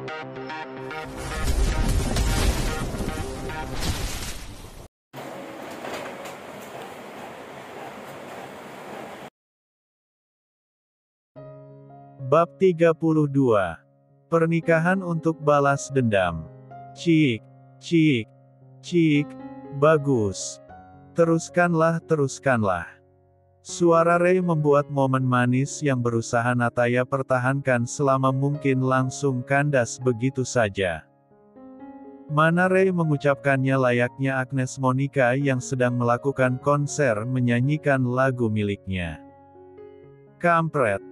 Bab 32. Pernikahan untuk balas dendam. Cik, cik, cik, bagus. Teruskanlah, teruskanlah. Suara Ray membuat momen manis yang berusaha Nataya pertahankan selama mungkin langsung kandas begitu saja. Mana Ray mengucapkannya layaknya Agnes Monica yang sedang melakukan konser menyanyikan lagu miliknya. Kampret.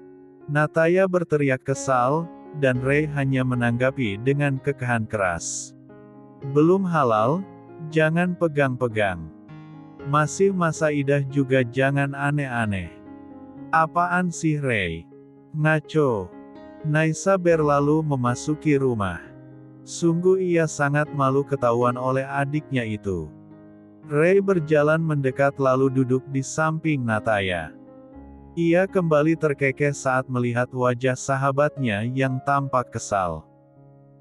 Nataya berteriak kesal, dan Ray hanya menanggapi dengan kekeh keras. Belum halal, jangan pegang-pegang. Masih masa idah juga jangan aneh-aneh. Apaan sih Ray? Ngaco. Naisa berlalu memasuki rumah. Sungguh ia sangat malu ketahuan oleh adiknya itu. Ray berjalan mendekat lalu duduk di samping Nataya. Ia kembali terkekeh saat melihat wajah sahabatnya yang tampak kesal.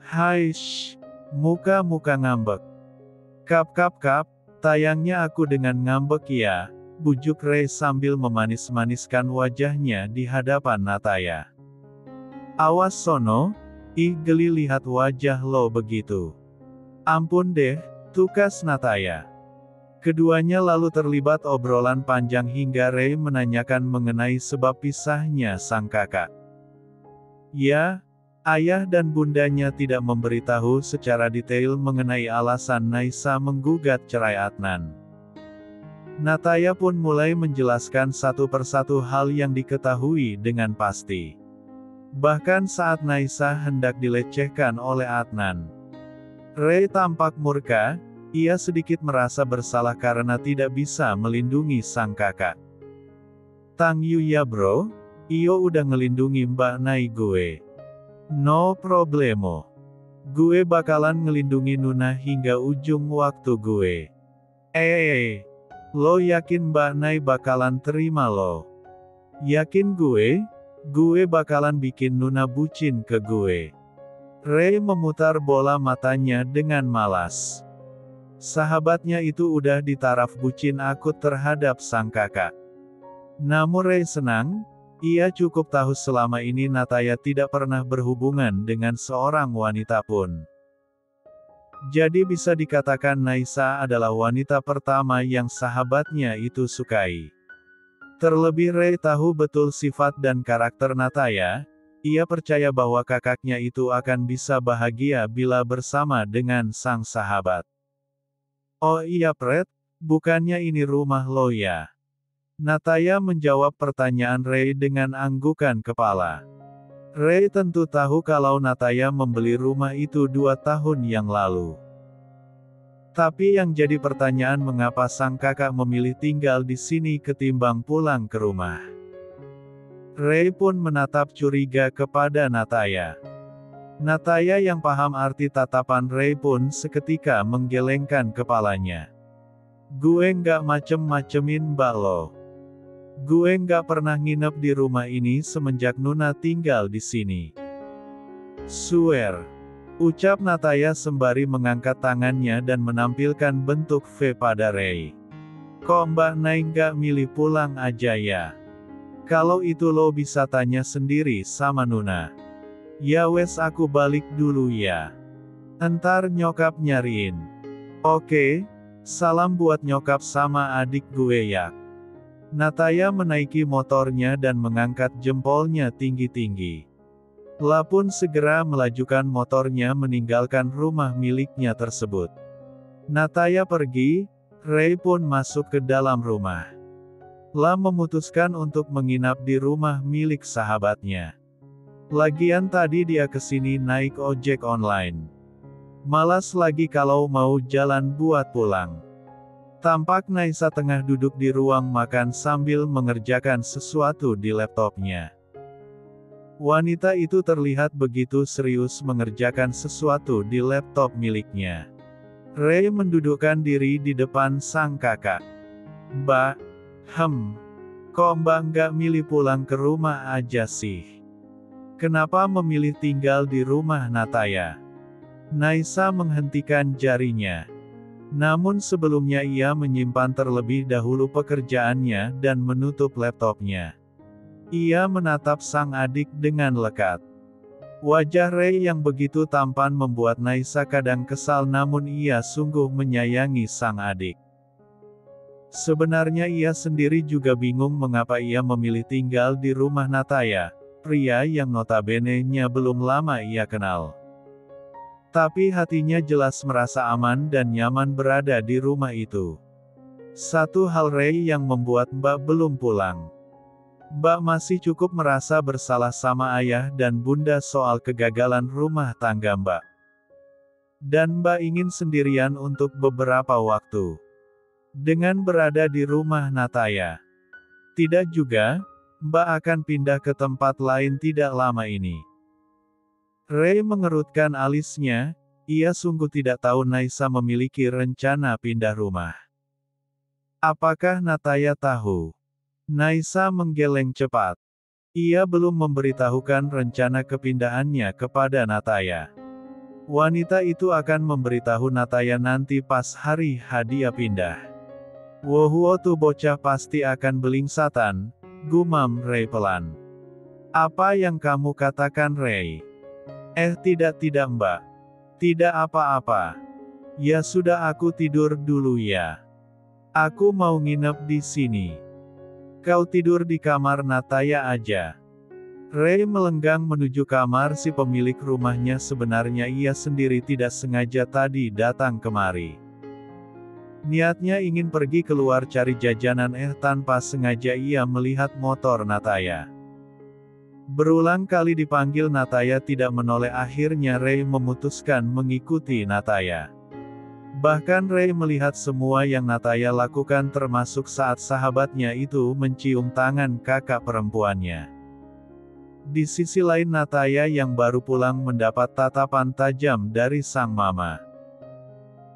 Hai shh, muka-muka ngambek. Kap, tayangnya aku dengan ngambek ya, bujuk Ray sambil memanis-maniskan wajahnya di hadapan Nataya. Awas sono, ih geli lihat wajah lo begitu. Ampun deh, tukas Nataya. Keduanya lalu terlibat obrolan panjang hingga Ray menanyakan mengenai sebab pisahnya sang kakak. Ya, ayah dan bundanya tidak memberitahu secara detail mengenai alasan Naisa menggugat cerai Adnan. Nataya pun mulai menjelaskan satu persatu hal yang diketahui dengan pasti. Bahkan saat Naisa hendak dilecehkan oleh Adnan, Ray tampak murka. Ia sedikit merasa bersalah karena tidak bisa melindungi sang kakak. Tang yu ya bro, iyo udah ngelindungi Mbak Nai gue. No problemo. Gue bakalan ngelindungi Nuna hingga ujung waktu gue. Lo yakin Mbak Nai bakalan terima lo? Yakin gue? Gue bakalan bikin Nuna bucin ke gue. Ray memutar bola matanya dengan malas. Sahabatnya itu udah di taraf bucin akut terhadap sang kakak. Namun Ray senang, ia cukup tahu selama ini Nataya tidak pernah berhubungan dengan seorang wanita pun. Jadi bisa dikatakan Naisa adalah wanita pertama yang sahabatnya itu sukai. Terlebih Ray tahu betul sifat dan karakter Nataya, ia percaya bahwa kakaknya itu akan bisa bahagia bila bersama dengan sang sahabat. Oh iya Pret, bukannya ini rumah lo ya? Nataya menjawab pertanyaan Ray dengan anggukan kepala. Ray tentu tahu kalau Nataya membeli rumah itu 2 tahun yang lalu. Tapi yang jadi pertanyaan mengapa sang kakak memilih tinggal di sini ketimbang pulang ke rumah. Ray pun menatap curiga kepada Nataya. Nataya yang paham arti tatapan Ray pun seketika menggelengkan kepalanya. Gue nggak macem-macemin mbak lo. Gue nggak pernah nginep di rumah ini semenjak Nuna tinggal di sini. Swear. Ucap Nataya sembari mengangkat tangannya dan menampilkan bentuk V pada Ray. Kok Mbak Nai nggak milih pulang aja ya? Kalau itu lo bisa tanya sendiri sama Nuna. Ya wes aku balik dulu ya. Entar nyokap nyariin. Oke, salam buat nyokap sama adik gue ya. Nataya menaiki motornya dan mengangkat jempolnya tinggi-tinggi. La pun segera melajukan motornya meninggalkan rumah miliknya tersebut. Nataya pergi, Ray pun masuk ke dalam rumah. La memutuskan untuk menginap di rumah milik sahabatnya. Lagian tadi dia kesini naik ojek online. Malas lagi kalau mau jalan buat pulang. Tampak Naisa tengah duduk di ruang makan sambil mengerjakan sesuatu di laptopnya. Wanita itu terlihat begitu serius mengerjakan sesuatu di laptop miliknya. Ray mendudukkan diri di depan sang kakak. Mbak, kok mbak nggak milih pulang ke rumah aja sih? Kenapa memilih tinggal di rumah Nataya? Naisa menghentikan jarinya. Namun sebelumnya ia menyimpan terlebih dahulu pekerjaannya dan menutup laptopnya. Ia menatap sang adik dengan lekat. Wajah Rei yang begitu tampan membuat Naisa kadang kesal, namun ia sungguh menyayangi sang adik. Sebenarnya ia sendiri juga bingung mengapa ia memilih tinggal di rumah Nataya, pria yang notabene-nya belum lama ia kenal. Tapi hatinya jelas merasa aman dan nyaman berada di rumah itu. Satu hal Rei yang membuat Mbak belum pulang. Mbak masih cukup merasa bersalah sama ayah dan bunda soal kegagalan rumah tangga Mbak. Dan Mbak ingin sendirian untuk beberapa waktu. Dengan berada di rumah Nataya. Tidak juga, Mbak akan pindah ke tempat lain tidak lama ini. Rei mengerutkan alisnya, ia sungguh tidak tahu Naisa memiliki rencana pindah rumah. Apakah Nataya tahu? Naisa menggeleng cepat. Ia belum memberitahukan rencana kepindahannya kepada Nataya. Wanita itu akan memberitahu Nataya nanti pas hari dia pindah. Wohuo tuh bocah pasti akan beling satan, gumam Rei pelan. Apa yang kamu katakan Rei? Tidak Mbak. Tidak apa-apa. Ya sudah aku tidur dulu ya. Aku mau nginep di sini. Kau tidur di kamar Nataya aja. Rei melenggang menuju kamar si pemilik rumahnya. Sebenarnya ia sendiri tidak sengaja tadi datang kemari. Niatnya ingin pergi keluar cari jajanan, tanpa sengaja ia melihat motor Nataya. Berulang kali dipanggil Nataya tidak menoleh, akhirnya Rei memutuskan mengikuti Nataya. Bahkan Rei melihat semua yang Nataya lakukan termasuk saat sahabatnya itu mencium tangan kakak perempuannya. Di sisi lain Nataya yang baru pulang mendapat tatapan tajam dari sang mama.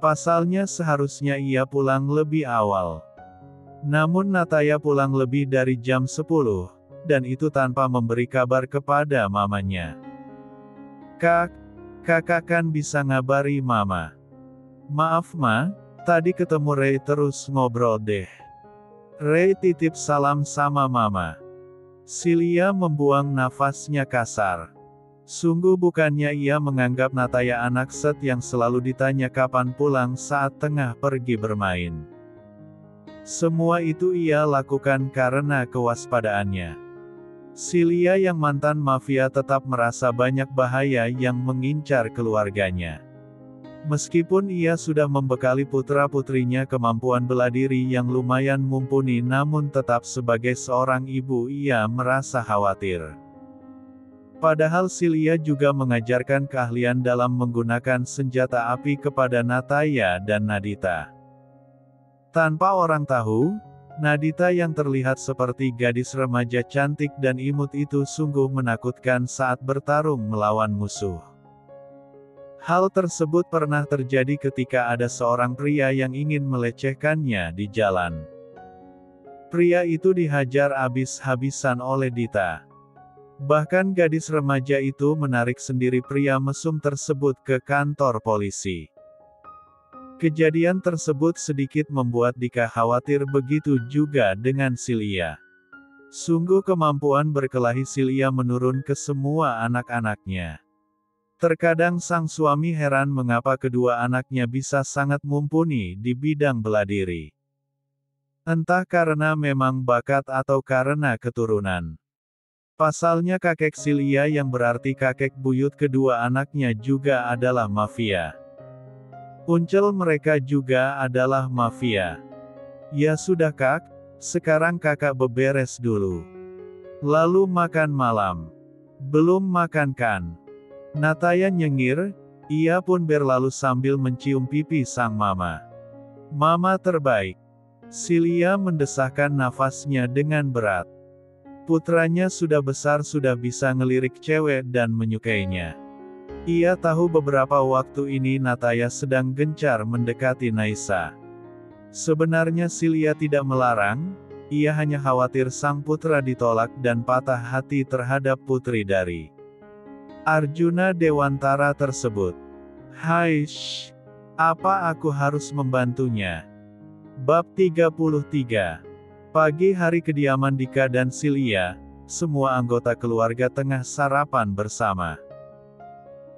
Pasalnya seharusnya ia pulang lebih awal. Namun Nataya pulang lebih dari jam 10, dan itu tanpa memberi kabar kepada mamanya. Kakak kan bisa ngabari mama. Maaf Ma, tadi ketemu Rei terus ngobrol deh. Rei titip salam sama mama. Silia membuang nafasnya kasar. Sungguh bukannya ia menganggap Nataya anak set yang selalu ditanya kapan pulang saat tengah pergi bermain. Semua itu ia lakukan karena kewaspadaannya. Silia yang mantan mafia tetap merasa banyak bahaya yang mengincar keluarganya. Meskipun ia sudah membekali putra-putrinya kemampuan bela diri yang lumayan mumpuni, namun tetap sebagai seorang ibu ia merasa khawatir. Padahal Silia juga mengajarkan keahlian dalam menggunakan senjata api kepada Nataya dan Nadita. Tanpa orang tahu, Nadita yang terlihat seperti gadis remaja cantik dan imut itu sungguh menakutkan saat bertarung melawan musuh. Hal tersebut pernah terjadi ketika ada seorang pria yang ingin melecehkannya di jalan. Pria itu dihajar habis-habisan oleh Dita. Bahkan gadis remaja itu menarik sendiri pria mesum tersebut ke kantor polisi. Kejadian tersebut sedikit membuat Dika khawatir, begitu juga dengan Silia. Sungguh kemampuan berkelahi Silia menurun ke semua anak-anaknya. Terkadang sang suami heran mengapa kedua anaknya bisa sangat mumpuni di bidang bela diri. Entah karena memang bakat atau karena keturunan. Pasalnya kakek Silia yang berarti kakek buyut kedua anaknya juga adalah mafia. Uncel mereka juga adalah mafia. Ya sudah Kak, sekarang kakak beberes dulu. Lalu makan malam. Belum makan kan? Nataya nyengir, ia pun berlalu sambil mencium pipi sang mama. Mama terbaik. Silia mendesahkan nafasnya dengan berat. Putranya sudah besar, sudah bisa ngelirik cewek dan menyukainya. Ia tahu beberapa waktu ini Nataya sedang gencar mendekati Naisa. Sebenarnya Silia tidak melarang, ia hanya khawatir sang putra ditolak dan patah hati terhadap putri dari Arjuna Dewantara tersebut. Haish, apa aku harus membantunya? Bab 33. Pagi hari kediaman Dika dan Silia, semua anggota keluarga tengah sarapan bersama.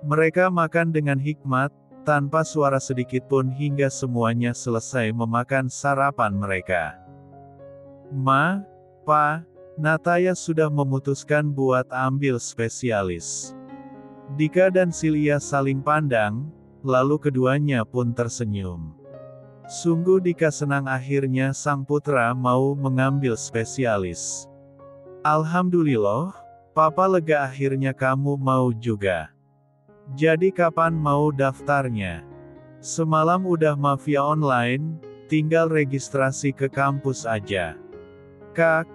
Mereka makan dengan hikmat, tanpa suara sedikit pun hingga semuanya selesai memakan sarapan mereka. Ma, Pa, Nataya sudah memutuskan buat ambil spesialis. Dika dan Silia saling pandang, lalu keduanya pun tersenyum. Sungguh Dika senang akhirnya sang putra mau mengambil spesialis. Alhamdulillah, Papa lega akhirnya kamu mau juga. Jadi kapan mau daftarnya? Semalam udah mafia online, tinggal registrasi ke kampus aja. Kak,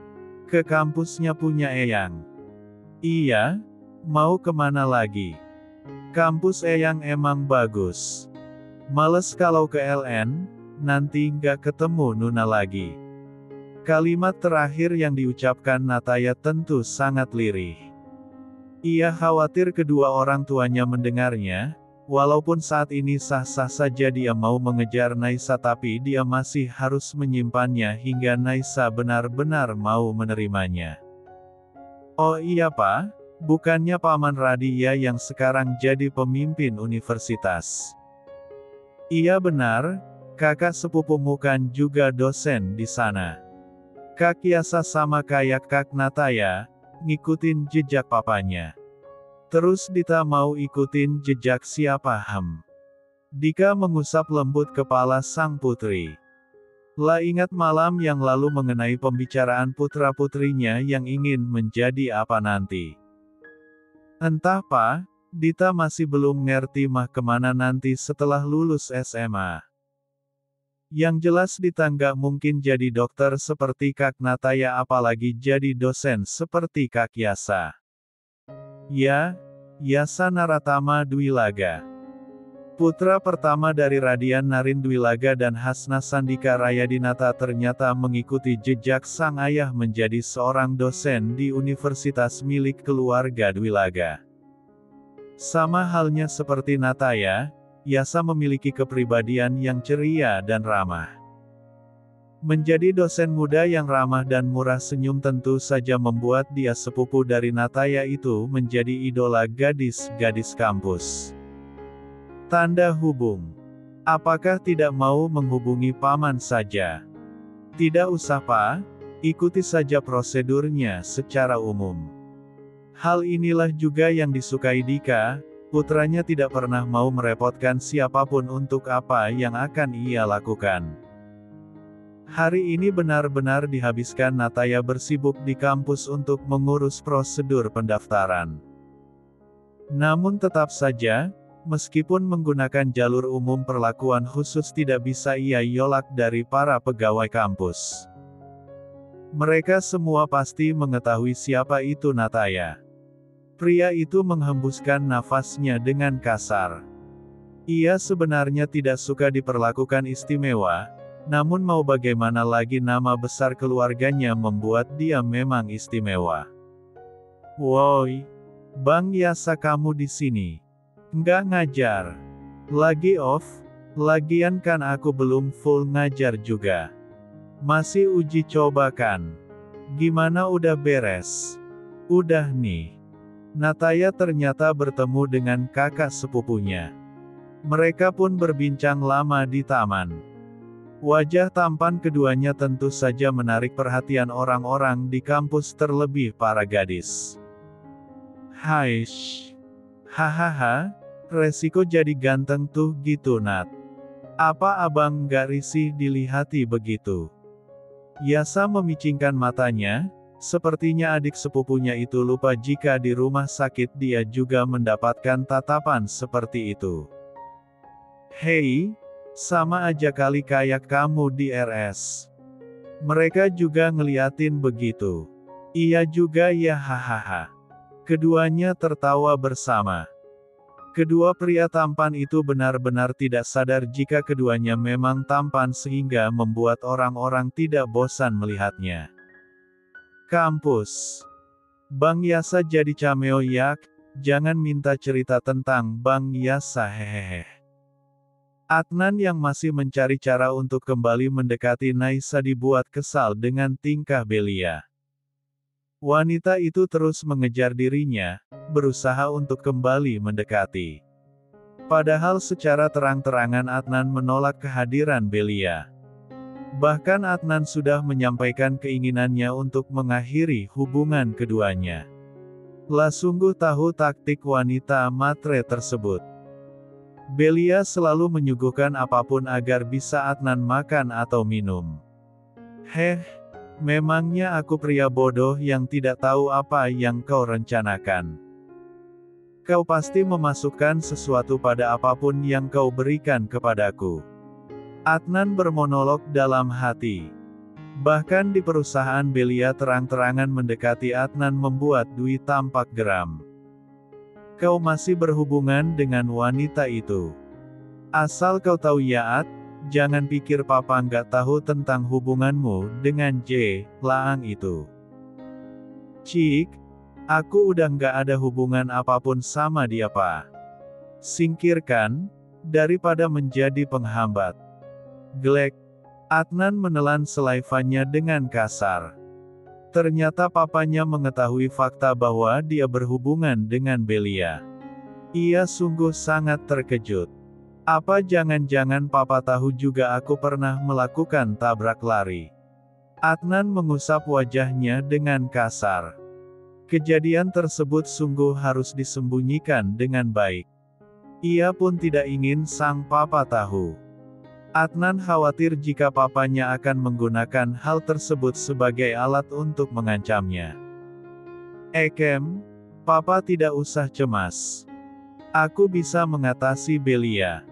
ke kampusnya punya Eyang. Iya, mau kemana lagi? Kampus Eyang emang bagus. Males kalau ke LN, nanti nggak ketemu Nuna lagi. Kalimat terakhir yang diucapkan Nataya tentu sangat lirih. Ia khawatir kedua orang tuanya mendengarnya, walaupun saat ini sah-sah saja dia mau mengejar Naisa tapi dia masih harus menyimpannya hingga Naisa benar-benar mau menerimanya. Oh iya Pak, bukannya Paman Radia yang sekarang jadi pemimpin universitas? Iya benar, kakak sepupumu kan juga dosen di sana. Kak Yasa sama kayak Kak Nataya, ngikutin jejak papanya. Terus Dita mau ikutin jejak siapa Dika mengusap lembut kepala sang putri. Lah ingat malam yang lalu mengenai pembicaraan putra-putrinya yang ingin menjadi apa nanti. Entah Pak, Dita masih belum ngerti mah kemana nanti setelah lulus SMA. Yang jelas Dita nggak mungkin jadi dokter seperti Kak Nataya apalagi jadi dosen seperti Kak Yasa. Ya, Yasa Naratama Dwilaga. Putra pertama dari Radian Narin Dwilaga dan Hasna Sandika Rayadinata ternyata mengikuti jejak sang ayah menjadi seorang dosen di universitas milik keluarga Dwilaga. Sama halnya seperti Nataya, Yasa memiliki kepribadian yang ceria dan ramah. Menjadi dosen muda yang ramah dan murah senyum tentu saja membuat dia sepupu dari Nataya itu menjadi idola gadis-gadis kampus. Tanda hubung. Apakah tidak mau menghubungi paman saja? Tidak usah Pak, ikuti saja prosedurnya secara umum. Hal inilah juga yang disukai Dika. Putranya tidak pernah mau merepotkan siapapun untuk apa yang akan ia lakukan. Hari ini benar-benar dihabiskan Nataya bersibuk di kampus untuk mengurus prosedur pendaftaran. Namun tetap saja, meskipun menggunakan jalur umum perlakuan khusus tidak bisa ia yolak dari para pegawai kampus. Mereka semua pasti mengetahui siapa itu Nataya. Pria itu menghembuskan nafasnya dengan kasar. Ia sebenarnya tidak suka diperlakukan istimewa, namun mau bagaimana lagi nama besar keluarganya membuat dia memang istimewa. Woi, Bang Yasa kamu di sini. Nggak ngajar. Lagi off, lagian kan aku belum full ngajar juga. Masih uji coba kan? Gimana udah beres? Udah nih. Nataya ternyata bertemu dengan kakak sepupunya. Mereka pun berbincang lama di taman. Wajah tampan keduanya tentu saja menarik perhatian orang-orang di kampus terlebih para gadis. Haish. Hahaha, resiko jadi ganteng tuh gitu Nat. Apa abang nggak risih dilihati begitu? Yasa memicingkan matanya. Sepertinya adik sepupunya itu lupa jika di rumah sakit dia juga mendapatkan tatapan seperti itu. Hei, sama aja kali kayak kamu di RS. Mereka juga ngeliatin begitu. Iya juga ya hahaha. Keduanya tertawa bersama. Kedua pria tampan itu benar-benar tidak sadar jika keduanya memang tampan sehingga membuat orang-orang tidak bosan melihatnya. Kampus. Bang Yasa jadi cameo yak, Jangan minta cerita tentang Bang Yasa hehehe. Adnan yang masih mencari cara untuk kembali mendekati Naisa dibuat kesal dengan tingkah Belia. Wanita itu terus mengejar dirinya, berusaha untuk kembali mendekati. Padahal secara terang-terangan Adnan menolak kehadiran Belia. Bahkan Adnan sudah menyampaikan keinginannya untuk mengakhiri hubungan keduanya. Lah sungguh tahu taktik wanita matre tersebut. Belia selalu menyuguhkan apapun agar bisa Adnan makan atau minum. Memangnya aku pria bodoh yang tidak tahu apa yang kau rencanakan. Kau pasti memasukkan sesuatu pada apapun yang kau berikan kepadaku. Adnan bermonolog dalam hati. Bahkan di perusahaan Belia terang-terangan mendekati Adnan membuat Dwi tampak geram. Kau masih berhubungan dengan wanita itu. Asal kau tahu ya Ad, jangan pikir papa nggak tahu tentang hubunganmu dengan J. Laang itu. Cik, aku udah nggak ada hubungan apapun sama dia pak. Singkirkan, daripada menjadi penghambat. Glek. Adnan menelan selaivannya dengan kasar. Ternyata papanya mengetahui fakta bahwa dia berhubungan dengan Belia. Ia sungguh sangat terkejut. Apa jangan-jangan papa tahu juga aku pernah melakukan tabrak lari? Adnan mengusap wajahnya dengan kasar. Kejadian tersebut sungguh harus disembunyikan dengan baik. Ia pun tidak ingin sang papa tahu. Adnan khawatir jika papanya akan menggunakan hal tersebut sebagai alat untuk mengancamnya. Papa tidak usah cemas. Aku bisa mengatasi Belia.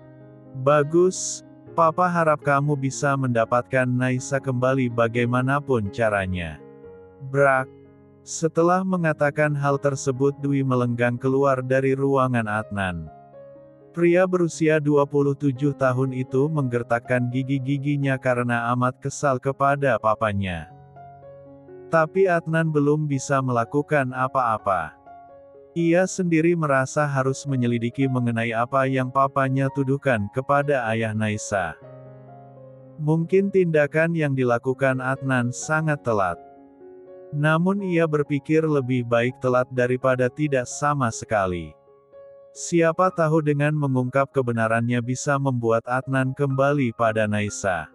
Bagus, papa harap kamu bisa mendapatkan Naisa kembali bagaimanapun caranya. Brak. Setelah mengatakan hal tersebut Dwi melenggang keluar dari ruangan Adnan. Pria berusia 27 tahun itu menggertakkan gigi-giginya karena amat kesal kepada papanya. Tapi Adnan belum bisa melakukan apa-apa. Ia sendiri merasa harus menyelidiki mengenai apa yang papanya tuduhkan kepada ayah Naisa. Mungkin tindakan yang dilakukan Adnan sangat telat. Namun ia berpikir lebih baik telat daripada tidak sama sekali. Siapa tahu dengan mengungkap kebenarannya bisa membuat Adnan kembali pada Naisa.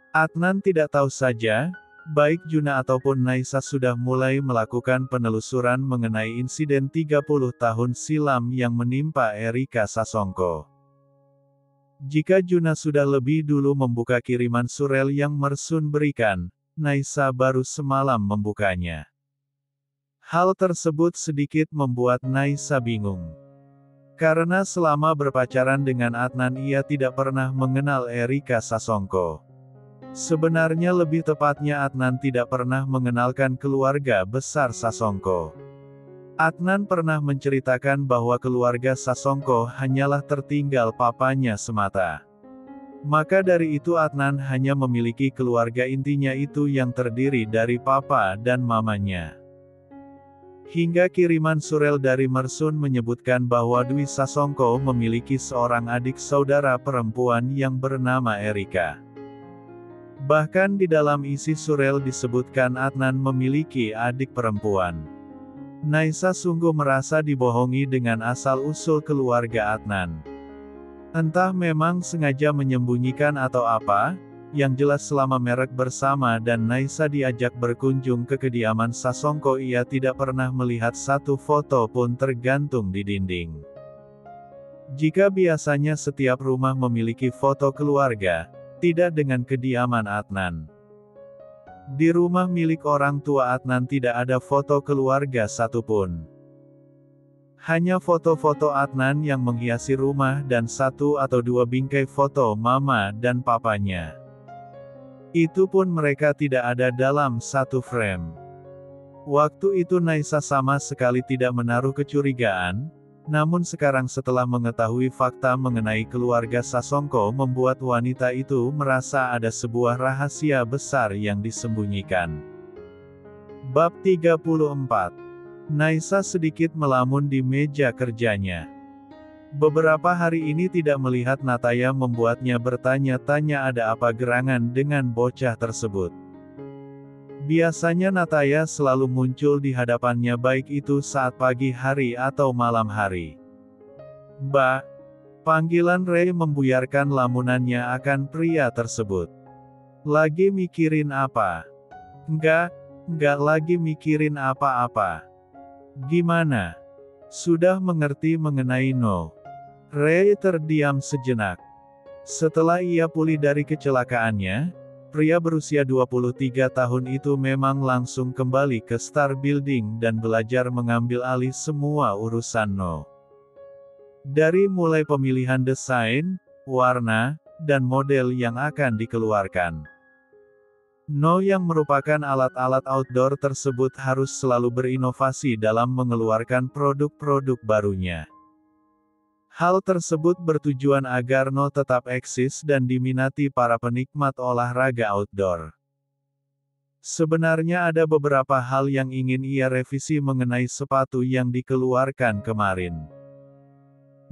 Adnan tidak tahu saja, baik Juna ataupun Naisa sudah mulai melakukan penelusuran mengenai insiden 30 tahun silam yang menimpa Erika Sasongko. Jika Juna sudah lebih dulu membuka kiriman surel yang Mersun berikan, Naisa baru semalam membukanya. Hal tersebut sedikit membuat Naisa bingung. Karena selama berpacaran dengan Adnan ia tidak pernah mengenal Erika Sasongko. Sebenarnya lebih tepatnya Adnan tidak pernah mengenalkan keluarga besar Sasongko. Adnan pernah menceritakan bahwa keluarga Sasongko hanyalah tertinggal papanya semata. Maka dari itu Adnan hanya memiliki keluarga intinya itu yang terdiri dari papa dan mamanya. Hingga kiriman surel dari Mersun menyebutkan bahwa Dwi Sasongko memiliki seorang adik saudara perempuan yang bernama Erika. Bahkan di dalam isi surel disebutkan Adnan memiliki adik perempuan. Naisa sungguh merasa dibohongi dengan asal-usul keluarga Adnan. Entah memang sengaja menyembunyikan atau apa, yang jelas selama merek bersama dan Naisa diajak berkunjung ke kediaman Sasongko ia tidak pernah melihat satu foto pun tergantung di dinding. Jika biasanya setiap rumah memiliki foto keluarga, tidak dengan kediaman Adnan. Di rumah milik orang tua Adnan tidak ada foto keluarga satupun. Hanya foto-foto Adnan yang menghiasi rumah dan satu atau dua bingkai foto mama dan papanya. Itu pun mereka tidak ada dalam satu frame. Waktu itu Naisa sama sekali tidak menaruh kecurigaan, namun sekarang setelah mengetahui fakta mengenai keluarga Sasongko membuat wanita itu merasa ada sebuah rahasia besar yang disembunyikan. Bab 34. Naisa sedikit melamun di meja kerjanya. Beberapa hari ini tidak melihat Nataya membuatnya bertanya-tanya ada apa gerangan dengan bocah tersebut. Biasanya Nataya selalu muncul di hadapannya baik itu saat pagi hari atau malam hari. "Mbak," panggilan Ray membuyarkan lamunannya akan pria tersebut. "Lagi mikirin apa?" Enggak lagi mikirin apa-apa." "Gimana? Sudah mengerti mengenai No?" Ray terdiam sejenak. Setelah ia pulih dari kecelakaannya, pria berusia 23 tahun itu memang langsung kembali ke Star Building dan belajar mengambil alih semua urusan No. Dari mulai pemilihan desain, warna, dan model yang akan dikeluarkan. No yang merupakan alat-alat outdoor tersebut harus selalu berinovasi dalam mengeluarkan produk-produk barunya. Hal tersebut bertujuan agar No tetap eksis dan diminati para penikmat olahraga outdoor. Sebenarnya ada beberapa hal yang ingin ia revisi mengenai sepatu yang dikeluarkan kemarin.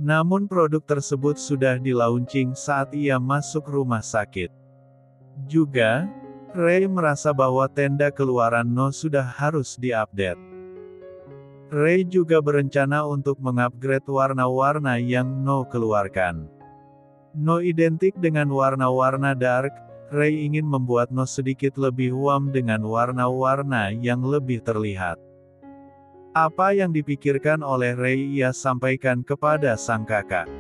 Namun produk tersebut sudah di-launching saat ia masuk rumah sakit. Juga, Ray merasa bahwa tenda keluaran No sudah harus diupdate. Ray juga berencana untuk mengupgrade warna-warna yang No keluarkan. No identik dengan warna-warna dark, Ray ingin membuat No sedikit lebih warm dengan warna-warna yang lebih terlihat. Apa yang dipikirkan oleh Ray ia sampaikan kepada sang kakak.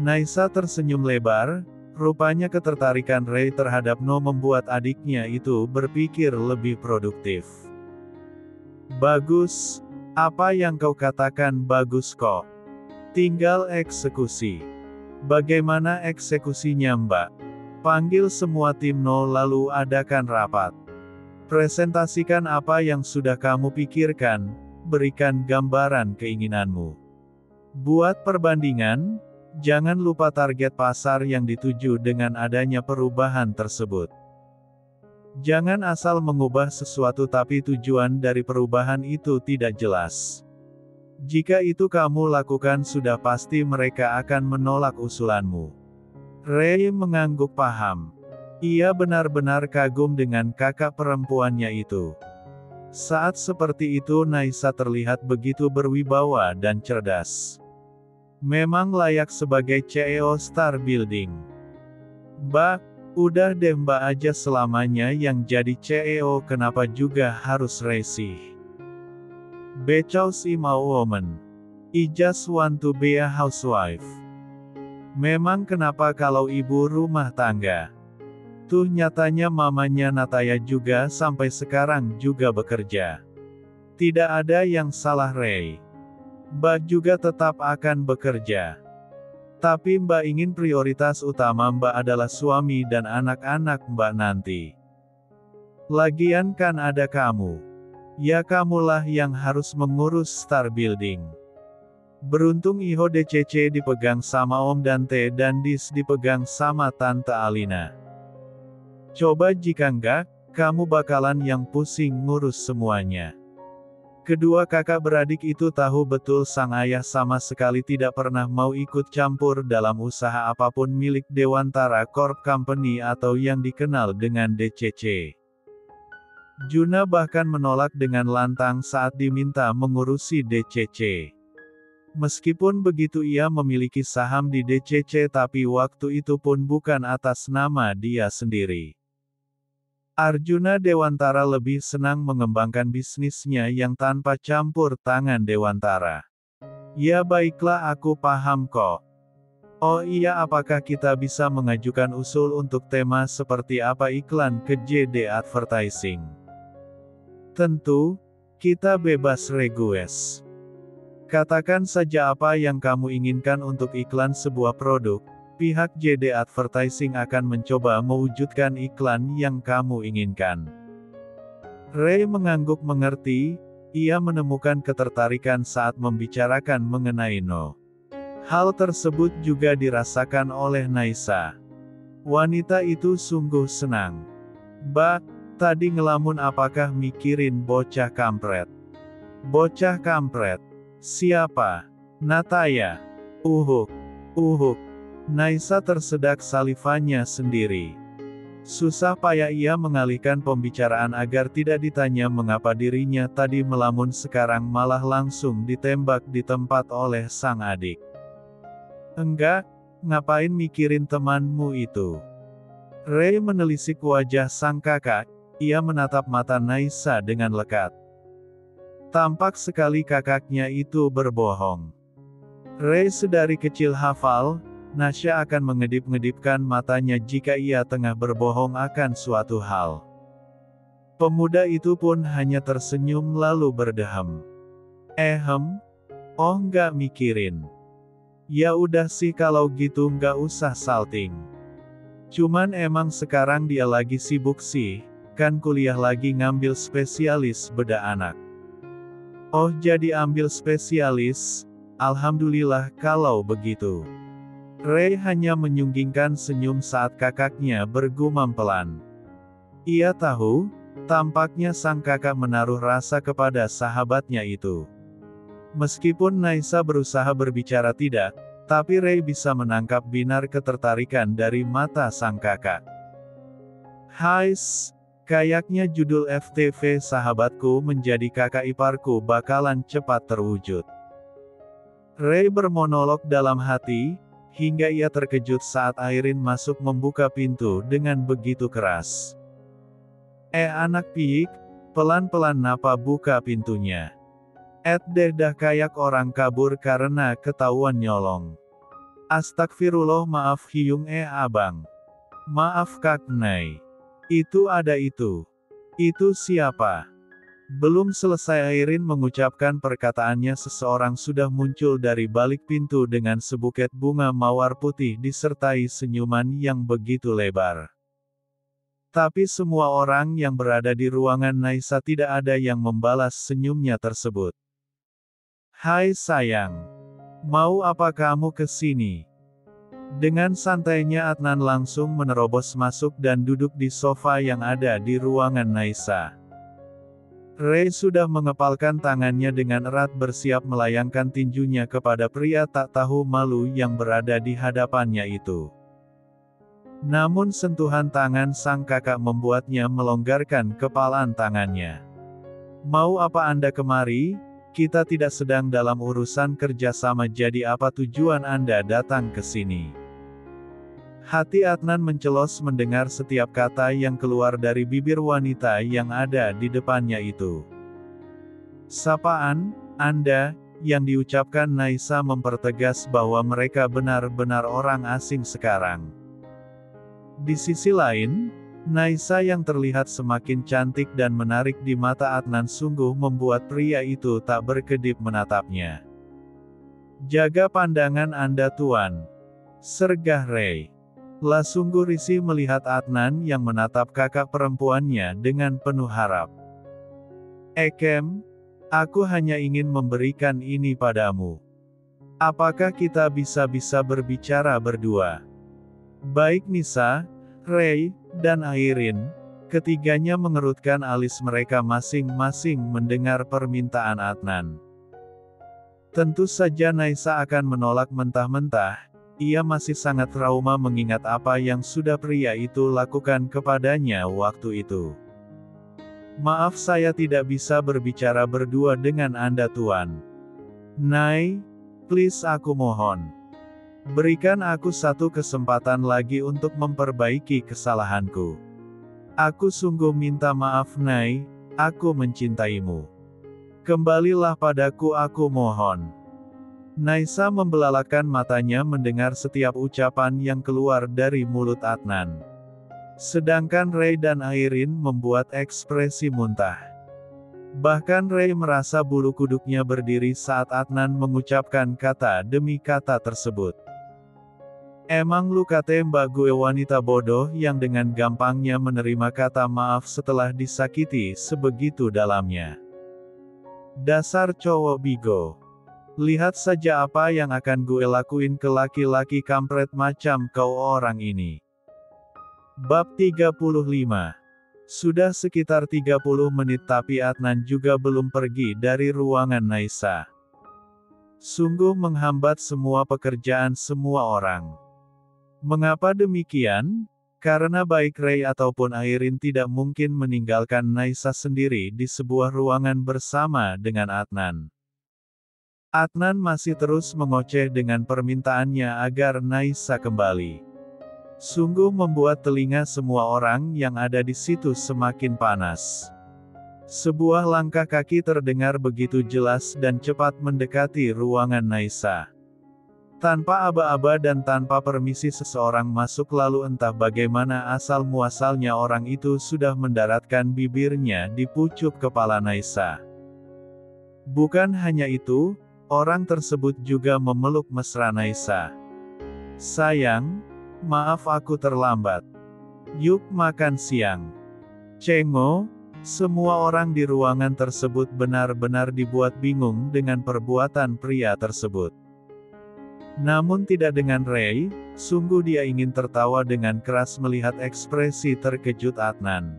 Naisa tersenyum lebar. Rupanya ketertarikan Ray terhadap No membuat adiknya itu berpikir lebih produktif. "Bagus. Apa yang kau katakan bagus kok. Tinggal eksekusi." "Bagaimana eksekusinya, Mbak?" "Panggil semua tim No lalu adakan rapat. Presentasikan apa yang sudah kamu pikirkan, berikan gambaran keinginanmu. Buat perbandingan. Jangan lupa target pasar yang dituju dengan adanya perubahan tersebut. Jangan asal mengubah sesuatu tapi tujuan dari perubahan itu tidak jelas. Jika itu kamu lakukan sudah pasti mereka akan menolak usulanmu." Ray mengangguk paham. Ia benar-benar kagum dengan kakak perempuannya itu. Saat seperti itu Naisa terlihat begitu berwibawa dan cerdas. Memang layak sebagai CEO Star Building. "Mbak, udah deh Mbak aja selamanya yang jadi CEO kenapa juga harus resih. Because I'm a woman. I just want to be a housewife." Memang kenapa kalau ibu rumah tangga? Tuh nyatanya mamanya Nataya juga sampai sekarang juga bekerja. Tidak ada yang salah Ray. Mbak juga tetap akan bekerja. Tapi Mbak ingin prioritas utama Mbak adalah suami dan anak-anak Mbak nanti. Lagian kan ada kamu. Ya kamulah yang harus mengurus Star Building. Beruntung Iho DCC dipegang sama Om Dante dan Dis dipegang sama Tante Alina. Coba jika enggak, kamu bakalan yang pusing ngurus semuanya. Kedua kakak beradik itu tahu betul sang ayah sama sekali tidak pernah mau ikut campur dalam usaha apapun milik Dewantara Corp Company atau yang dikenal dengan DCC. Juna bahkan menolak dengan lantang saat diminta mengurusi DCC. Meskipun begitu ia memiliki saham di DCC tapi waktu itu pun bukan atas nama dia sendiri. Arjuna Dewantara lebih senang mengembangkan bisnisnya yang tanpa campur tangan Dewantara. Ya baiklah aku paham kok. Oh iya apakah kita bisa mengajukan usul untuk tema seperti apa iklan ke JD Advertising? Tentu, kita bebas request. Katakan saja apa yang kamu inginkan untuk iklan sebuah produk. Pihak JD Advertising akan mencoba mewujudkan iklan yang kamu inginkan. Ray mengangguk mengerti, ia menemukan ketertarikan saat membicarakan mengenai No. Hal tersebut juga dirasakan oleh Naisa. Wanita itu sungguh senang. Mbak, tadi ngelamun apakah mikirin bocah kampret? Bocah kampret. Siapa? Nataya. Uhuk. Uhuk. Naisa tersedak salivanya sendiri. Susah payah ia mengalihkan pembicaraan agar tidak ditanya mengapa dirinya tadi melamun sekarang malah langsung ditembak di tempat oleh sang adik. Enggak, ngapain mikirin temanmu itu? Ray menelisik wajah sang kakak, ia menatap mata Naisa dengan lekat. Tampak sekali kakaknya itu berbohong. Ray sedari kecil hafal, Nasya akan mengedip-ngedipkan matanya jika ia tengah berbohong akan suatu hal. Pemuda itu pun hanya tersenyum lalu berdehem. Oh nggak mikirin. Ya udah sih kalau gitu nggak usah salting. Cuman emang sekarang dia lagi sibuk sih, kan kuliah lagi ngambil spesialis bedah anak. Oh jadi ambil spesialis, alhamdulillah kalau begitu. Ray hanya menyunggingkan senyum saat kakaknya bergumam pelan. Ia tahu, tampaknya sang kakak menaruh rasa kepada sahabatnya itu. Meskipun Naisa berusaha berbicara tidak, tapi Ray bisa menangkap binar ketertarikan dari mata sang kakak. Hais, kayaknya judul FTV sahabatku menjadi kakak iparku bakalan cepat terwujud. Ray bermonolog dalam hati, hingga ia terkejut saat Airin masuk membuka pintu dengan begitu keras. Anak piik, pelan-pelan napa buka pintunya. Deh dah kayak orang kabur karena ketahuan nyolong. Astagfirullah maaf Hyung abang. Maaf Kak Nai. Itu ada itu. Itu siapa? Belum selesai Airin mengucapkan perkataannya seseorang sudah muncul dari balik pintu dengan sebuket bunga mawar putih disertai senyuman yang begitu lebar. Tapi semua orang yang berada di ruangan Naisa tidak ada yang membalas senyumnya tersebut. Hai sayang. Mau apa kamu ke sini? Dengan santainya Adnan langsung menerobos masuk dan duduk di sofa yang ada di ruangan Naisa. Ray sudah mengepalkan tangannya dengan erat bersiap melayangkan tinjunya kepada pria tak tahu malu yang berada di hadapannya itu. Namun sentuhan tangan sang kakak membuatnya melonggarkan kepalan tangannya. Mau apa Anda kemari? Kita tidak sedang dalam urusan kerjasama jadi apa tujuan Anda datang ke sini? Hati Adnan mencelos mendengar setiap kata yang keluar dari bibir wanita yang ada di depannya itu. Sapaan, Anda, yang diucapkan Naisa mempertegas bahwa mereka benar-benar orang asing sekarang. Di sisi lain, Naisa yang terlihat semakin cantik dan menarik di mata Adnan sungguh membuat pria itu tak berkedip menatapnya. Jaga pandangan Anda Tuan. Sergah Ray. Lah sungguh risih melihat Adnan yang menatap kakak perempuannya dengan penuh harap. Aku hanya ingin memberikan ini padamu. Apakah kita bisa berbicara berdua? Baik Nisa, Ray, dan Airin, ketiganya mengerutkan alis mereka masing-masing mendengar permintaan Adnan. Tentu saja Naisa akan menolak mentah-mentah. Ia masih sangat trauma mengingat apa yang sudah pria itu lakukan kepadanya waktu itu. Maaf saya tidak bisa berbicara berdua dengan Anda Tuan. Nai, please aku mohon. Berikan aku satu kesempatan lagi untuk memperbaiki kesalahanku. Aku sungguh minta maaf Nai, aku mencintaimu. Kembalilah padaku aku mohon. Naisa membelalakan matanya mendengar setiap ucapan yang keluar dari mulut Adnan. Sedangkan Ray dan Airin membuat ekspresi muntah. Bahkan Ray merasa bulu kuduknya berdiri saat Adnan mengucapkan kata demi kata tersebut. Emang lu kate mbak gue wanita bodoh yang dengan gampangnya menerima kata maaf setelah disakiti sebegitu dalamnya. Dasar cowok bigo. Lihat saja apa yang akan gue lakuin ke laki-laki kampret macam kau orang ini. Bab 35. Sudah sekitar 30 menit tapi Adnan juga belum pergi dari ruangan Naisa. Sungguh menghambat semua pekerjaan semua orang. Mengapa demikian? Karena baik Ray ataupun Airin tidak mungkin meninggalkan Naisa sendiri di sebuah ruangan bersama dengan Adnan. Adnan masih terus mengoceh dengan permintaannya agar Naisa kembali. Sungguh membuat telinga semua orang yang ada di situ semakin panas. Sebuah langkah kaki terdengar begitu jelas dan cepat mendekati ruangan Naisa. Tanpa aba-aba dan tanpa permisi seseorang masuk, lalu entah bagaimana asal-muasalnya orang itu sudah mendaratkan bibirnya di pucuk kepala Naisa. Bukan hanya itu, orang tersebut juga memeluk mesra Naisa. "Sayang, maaf aku terlambat. Yuk makan siang." Cengo, semua orang di ruangan tersebut benar-benar dibuat bingung dengan perbuatan pria tersebut. Namun tidak dengan Ray, sungguh dia ingin tertawa dengan keras melihat ekspresi terkejut Adnan.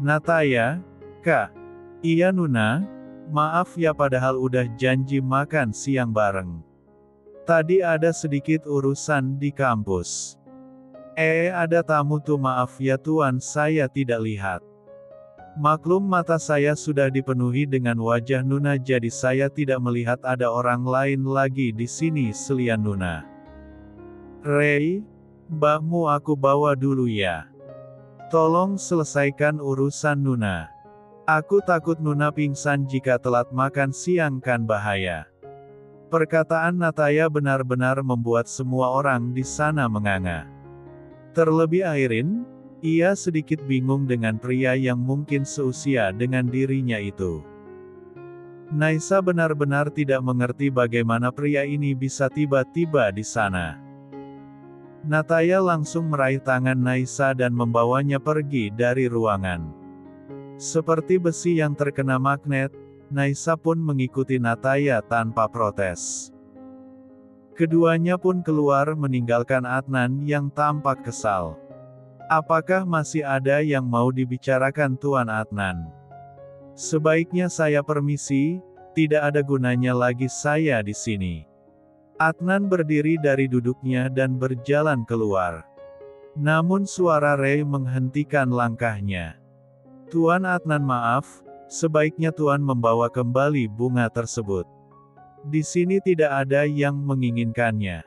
"Nataya, Kak." "Iya Nuna, maaf ya padahal udah janji makan siang bareng. Tadi ada sedikit urusan di kampus." Ada tamu tuh, maaf ya Tuan saya tidak lihat." "Maklum mata saya sudah dipenuhi dengan wajah Nuna jadi saya tidak melihat ada orang lain lagi di sini selain Nuna." "Ray, mbakmu aku bawa dulu ya. Tolong selesaikan urusan Nuna. Aku takut Nuna pingsan jika telat makan siang kan bahaya." Perkataan Nataya benar-benar membuat semua orang di sana menganga. Terlebih Airin, ia sedikit bingung dengan pria yang mungkin seusia dengan dirinya itu. Naisa benar-benar tidak mengerti bagaimana pria ini bisa tiba-tiba di sana. Nataya langsung meraih tangan Naisa dan membawanya pergi dari ruangan. Seperti besi yang terkena magnet, Naisa pun mengikuti Nataya tanpa protes. Keduanya pun keluar meninggalkan Adnan yang tampak kesal. "Apakah masih ada yang mau dibicarakan Tuan Adnan? Sebaiknya saya permisi, tidak ada gunanya lagi saya di sini." Adnan berdiri dari duduknya dan berjalan keluar. Namun suara Ray menghentikan langkahnya. "Tuan Adnan maaf, sebaiknya Tuan membawa kembali bunga tersebut. Di sini tidak ada yang menginginkannya.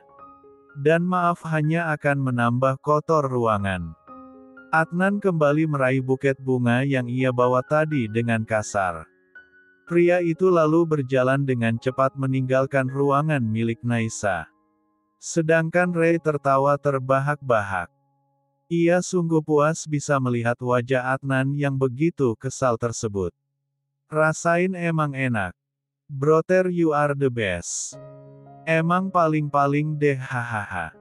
Dan maaf hanya akan menambah kotor ruangan." Adnan kembali meraih buket bunga yang ia bawa tadi dengan kasar. Pria itu lalu berjalan dengan cepat meninggalkan ruangan milik Naisa. Sedangkan Ray tertawa terbahak-bahak. Ia sungguh puas bisa melihat wajah Adnan yang begitu kesal tersebut. "Rasain emang enak. Brother you are the best. Emang paling-paling deh hahaha.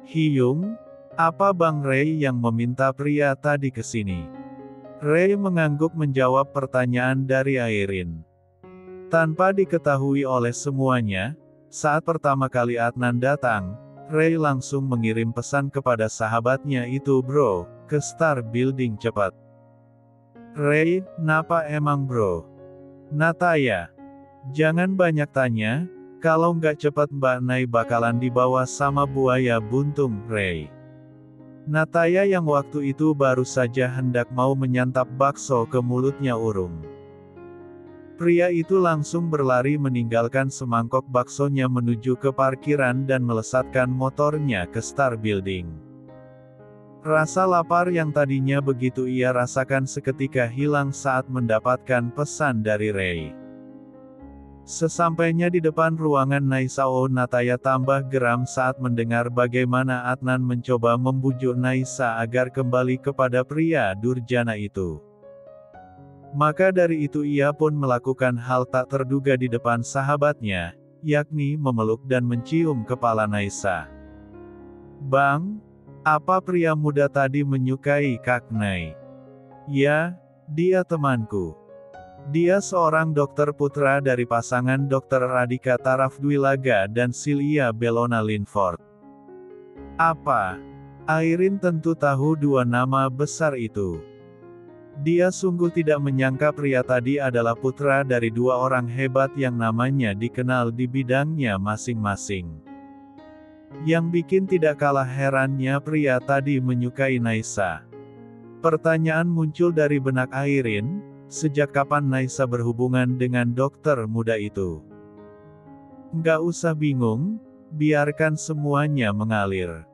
Hyung, apa Bang Ray yang meminta pria tadi ke sini?" Ray mengangguk menjawab pertanyaan dari Airin. Tanpa diketahui oleh semuanya, saat pertama kali Adnan datang, Ray langsung mengirim pesan kepada sahabatnya itu, "Bro, ke Star Building cepat." "Ray, napa emang bro?" "Nataya, jangan banyak tanya, kalau nggak cepat Mbak Nai bakalan dibawa sama buaya buntung." Ray. Nataya yang waktu itu baru saja hendak mau menyantap bakso ke mulutnya urung. Pria itu langsung berlari meninggalkan semangkok baksonya menuju ke parkiran dan melesatkan motornya ke Star Building. Rasa lapar yang tadinya begitu ia rasakan seketika hilang saat mendapatkan pesan dari Ray. Sesampainya di depan ruangan Naisa, Nataya tambah geram saat mendengar bagaimana Adnan mencoba membujuk Naisa agar kembali kepada pria durjana itu. Maka dari itu ia pun melakukan hal tak terduga di depan sahabatnya, yakni memeluk dan mencium kepala Naisa. "Bang, apa pria muda tadi menyukai Kak Nai?" "Ya, dia temanku. Dia seorang dokter putra dari pasangan Dr. Radhika Tarafdwilaga dan Silvia Bellona Linford." "Apa? Airin tentu tahu dua nama besar itu. Dia sungguh tidak menyangka pria tadi adalah putra dari dua orang hebat yang namanya dikenal di bidangnya masing-masing. Yang bikin tidak kalah herannya pria tadi menyukai Naisa. Pertanyaan muncul dari benak Airin, sejak kapan Naisa berhubungan dengan dokter muda itu? Nggak usah bingung, biarkan semuanya mengalir.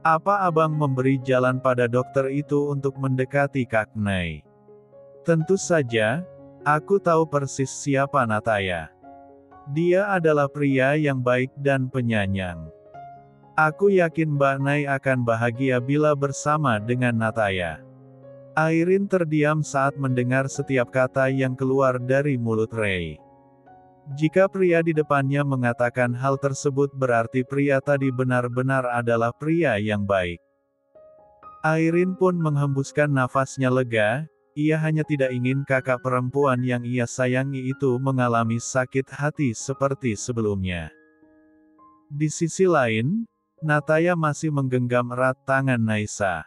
Apa abang memberi jalan pada dokter itu untuk mendekati Kak Nay? Tentu saja, aku tahu persis siapa Nataya. Dia adalah pria yang baik dan penyayang. Aku yakin Mbak Nay akan bahagia bila bersama dengan Nataya. Airin terdiam saat mendengar setiap kata yang keluar dari mulut Ray. Jika pria di depannya mengatakan hal tersebut berarti pria tadi benar-benar adalah pria yang baik. Airin pun menghembuskan nafasnya lega, ia hanya tidak ingin kakak perempuan yang ia sayangi itu mengalami sakit hati seperti sebelumnya. Di sisi lain, Nataya masih menggenggam erat tangan Naisa.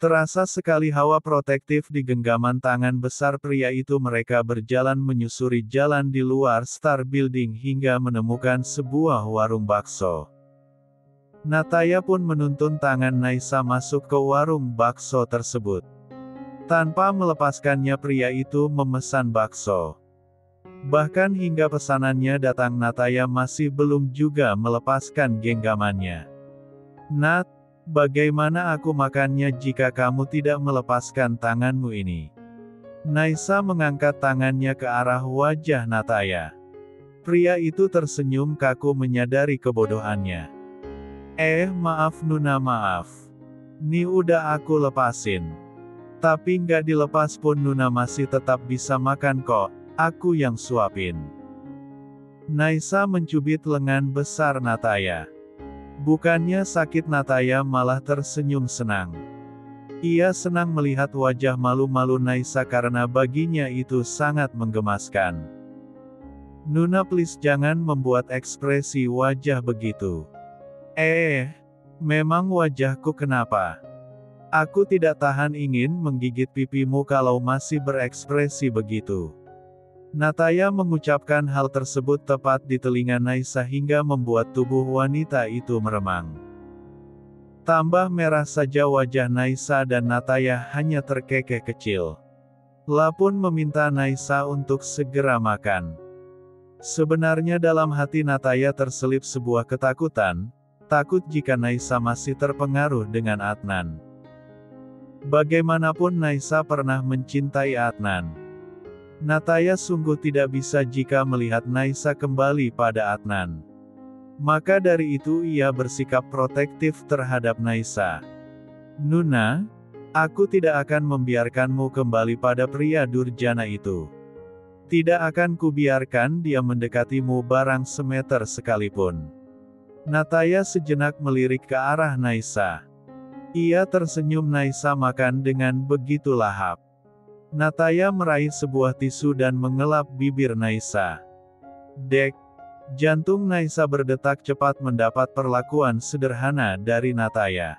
Terasa sekali hawa protektif di genggaman tangan besar pria itu. Mereka berjalan menyusuri jalan di luar Star Building hingga menemukan sebuah warung bakso. Nataya pun menuntun tangan Naisa masuk ke warung bakso tersebut. Tanpa melepaskannya pria itu memesan bakso. Bahkan hingga pesanannya datang Nataya masih belum juga melepaskan genggamannya. Nat, bagaimana aku makannya jika kamu tidak melepaskan tanganmu ini? Naisa mengangkat tangannya ke arah wajah Nataya. Pria itu tersenyum kaku menyadari kebodohannya. Maaf Nuna, maaf. Nih udah aku lepasin. Tapi nggak dilepas pun Nuna masih tetap bisa makan kok, aku yang suapin. Naisa mencubit lengan besar Nataya. Bukannya sakit, Nataya malah tersenyum senang. Ia senang melihat wajah malu-malu Naisa karena baginya itu sangat menggemaskan. Nuna please jangan membuat ekspresi wajah begitu. Memang wajahku kenapa? Aku tidak tahan ingin menggigit pipimu kalau masih berekspresi begitu. Nataya mengucapkan hal tersebut tepat di telinga Naisa hingga membuat tubuh wanita itu meremang. Tambah merah saja wajah Naisa dan Nataya hanya terkekeh kecil. La pun meminta Naisa untuk segera makan. Sebenarnya dalam hati Nataya terselip sebuah ketakutan, takut jika Naisa masih terpengaruh dengan Adnan. Bagaimanapun Naisa pernah mencintai Adnan. Nataya sungguh tidak bisa jika melihat Naisa kembali pada Adnan. Maka dari itu ia bersikap protektif terhadap Naisa. Nuna, aku tidak akan membiarkanmu kembali pada pria durjana itu. Tidak akan kubiarkan dia mendekatimu barang semeter sekalipun. Nataya sejenak melirik ke arah Naisa. Ia tersenyum. Naisa makan dengan begitu lahap. Nataya meraih sebuah tisu dan mengelap bibir Naisa. Dek, jantung Naisa berdetak cepat mendapat perlakuan sederhana dari Nataya.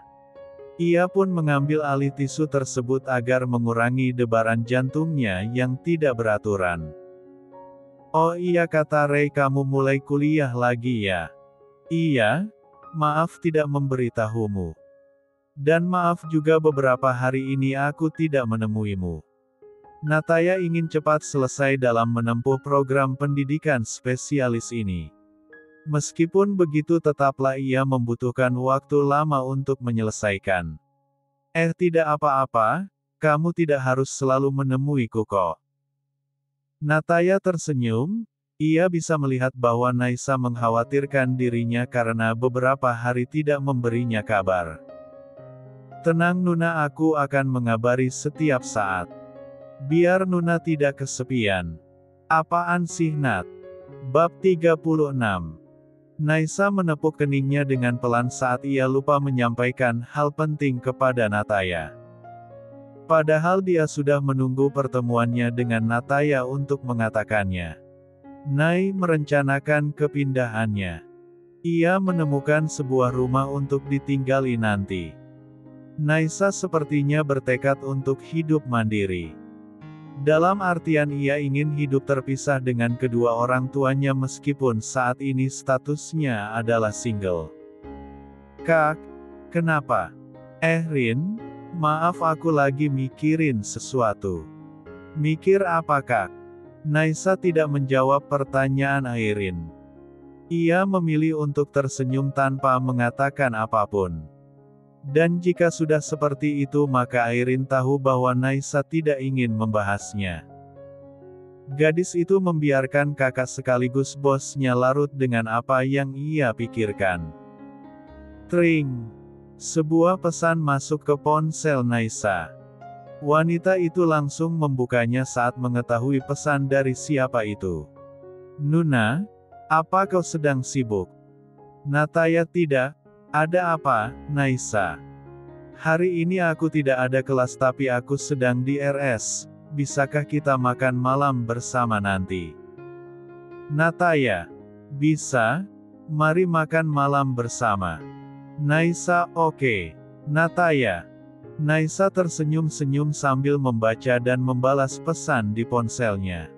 Ia pun mengambil alih tisu tersebut agar mengurangi debaran jantungnya yang tidak beraturan. Oh iya, kata Ray, kamu mulai kuliah lagi ya? Iya, maaf tidak memberitahumu. Dan maaf juga beberapa hari ini aku tidak menemuimu. Nataya ingin cepat selesai dalam menempuh program pendidikan spesialis ini. Meskipun begitu tetaplah ia membutuhkan waktu lama untuk menyelesaikan. Tidak apa-apa, kamu tidak harus selalu menemuiku kok. Nataya tersenyum, ia bisa melihat bahwa Naisa mengkhawatirkan dirinya karena beberapa hari tidak memberinya kabar. Tenang Nuna, aku akan mengabari setiap saat. Biar Nuna tidak kesepian. Apaan sih Nat? Bab 36. Naisa menepuk keningnya dengan pelan saat ia lupa menyampaikan hal penting kepada Nataya. Padahal dia sudah menunggu pertemuannya dengan Nataya untuk mengatakannya. Nay merencanakan kepindahannya. Ia menemukan sebuah rumah untuk ditinggali nanti. Naisa sepertinya bertekad untuk hidup mandiri. Dalam artian ia ingin hidup terpisah dengan kedua orang tuanya meskipun saat ini statusnya adalah single. Kak, kenapa? Rin, maaf aku lagi mikirin sesuatu. Mikir apa kak? Naisa tidak menjawab pertanyaan Airin. Ia memilih untuk tersenyum tanpa mengatakan apapun. Dan jika sudah seperti itu maka Airin tahu bahwa Naisa tidak ingin membahasnya. Gadis itu membiarkan kakak sekaligus bosnya larut dengan apa yang ia pikirkan. Tring! Sebuah pesan masuk ke ponsel Naisa. Wanita itu langsung membukanya saat mengetahui pesan dari siapa itu. Nuna, apa kau sedang sibuk? Nataya tidak. Ada apa, Naisa? Hari ini aku tidak ada kelas tapi aku sedang di RS. Bisakah kita makan malam bersama nanti? Nataya. Bisa. Mari makan malam bersama. Naisa, oke. Nataya. Naisa tersenyum-senyum sambil membaca dan membalas pesan di ponselnya.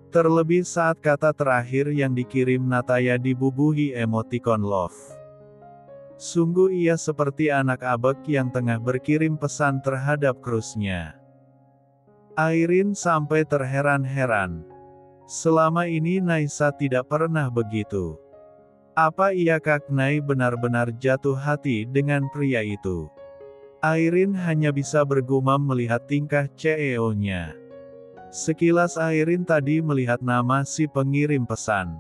Terlebih saat kata terakhir yang dikirim Nataya dibubuhi emotikon love. Sungguh ia seperti anak abek yang tengah berkirim pesan terhadap krusnya. Airin sampai terheran-heran. Selama ini Naisa tidak pernah begitu. Apa iya Kak Nai benar-benar jatuh hati dengan pria itu? Airin hanya bisa bergumam melihat tingkah CEO-nya. Sekilas Airin tadi melihat nama si pengirim pesan.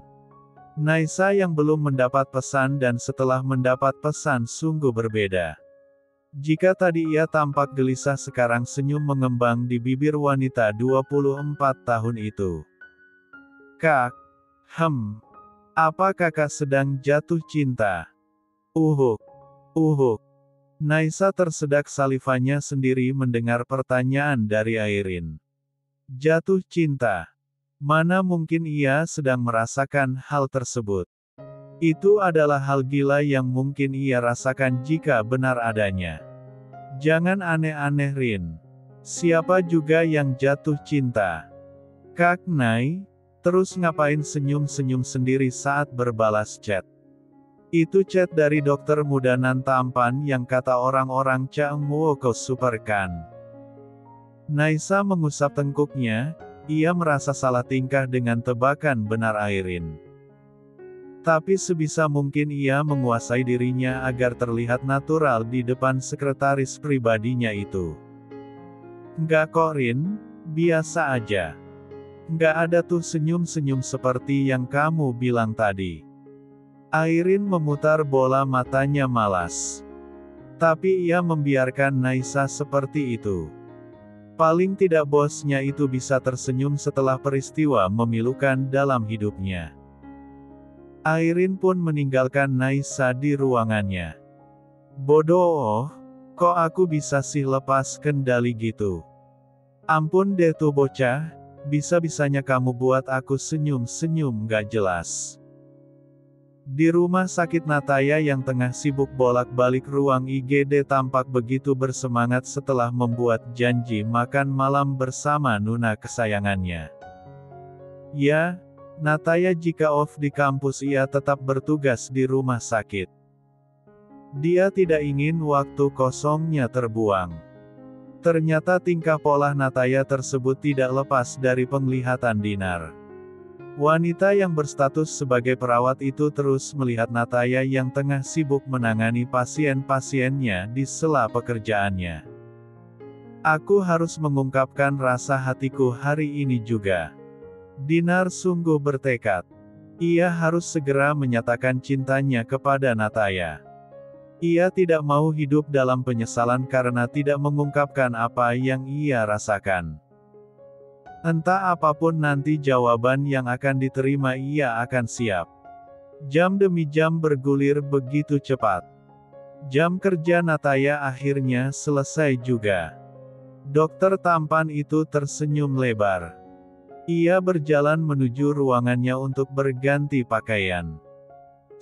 Naisa yang belum mendapat pesan dan setelah mendapat pesan sungguh berbeda. Jika tadi ia tampak gelisah sekarang senyum mengembang di bibir wanita 24 tahun itu. Kak, apa kakak sedang jatuh cinta? Uhuk. Naisa tersedak salivanya sendiri mendengar pertanyaan dari Airin. Jatuh cinta. Mana mungkin ia sedang merasakan hal tersebut. Itu adalah hal gila yang mungkin ia rasakan jika benar adanya. Jangan aneh-aneh Rin. Siapa juga yang jatuh cinta? Kak Nai, terus ngapain senyum-senyum sendiri saat berbalas chat? Itu chat dari dokter muda nan tampan yang kata orang-orang Chang Woko super kan. Naisa mengusap tengkuknya. Ia merasa salah tingkah dengan tebakan benar Airin. Tapi sebisa mungkin ia menguasai dirinya agar terlihat natural di depan sekretaris pribadinya itu. Enggak kok Rin, biasa aja. Enggak ada tuh senyum-senyum seperti yang kamu bilang tadi. Airin memutar bola matanya malas. Tapi ia membiarkan Naisa seperti itu. Paling tidak bosnya itu bisa tersenyum setelah peristiwa memilukan dalam hidupnya. Airin pun meninggalkan Naisa di ruangannya. Bodoh, kok aku bisa sih lepas kendali gitu? Ampun deh tuh bocah, bisa-bisanya kamu buat aku senyum-senyum gak jelas. Di rumah sakit Nataya yang tengah sibuk bolak-balik ruang IGD tampak begitu bersemangat setelah membuat janji makan malam bersama Nuna kesayangannya. Ya, Nataya jika off di kampus ia tetap bertugas di rumah sakit. Dia tidak ingin waktu kosongnya terbuang. Ternyata tingkah pola Nataya tersebut tidak lepas dari penglihatan Dinar. Wanita yang berstatus sebagai perawat itu terus melihat Nataya yang tengah sibuk menangani pasien-pasiennya di sela pekerjaannya. Aku harus mengungkapkan rasa hatiku hari ini juga. Dinar sungguh bertekad. Ia harus segera menyatakan cintanya kepada Nataya. Ia tidak mau hidup dalam penyesalan karena tidak mengungkapkan apa yang ia rasakan. Entah apapun nanti jawaban yang akan diterima ia akan siap. Jam demi jam bergulir begitu cepat. Jam kerja Nataya akhirnya selesai juga. Dokter tampan itu tersenyum lebar. Ia berjalan menuju ruangannya untuk berganti pakaian.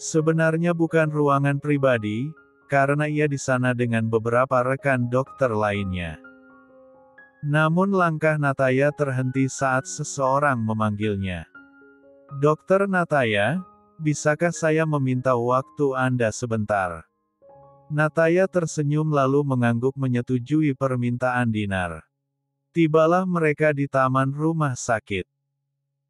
Sebenarnya bukan ruangan pribadi, karena ia di sana dengan beberapa rekan dokter lainnya. Namun langkah Nataya terhenti saat seseorang memanggilnya. "Dokter Nataya, bisakah saya meminta waktu Anda sebentar?" Nataya tersenyum lalu mengangguk menyetujui permintaan Dinar. Tibalah mereka di taman rumah sakit.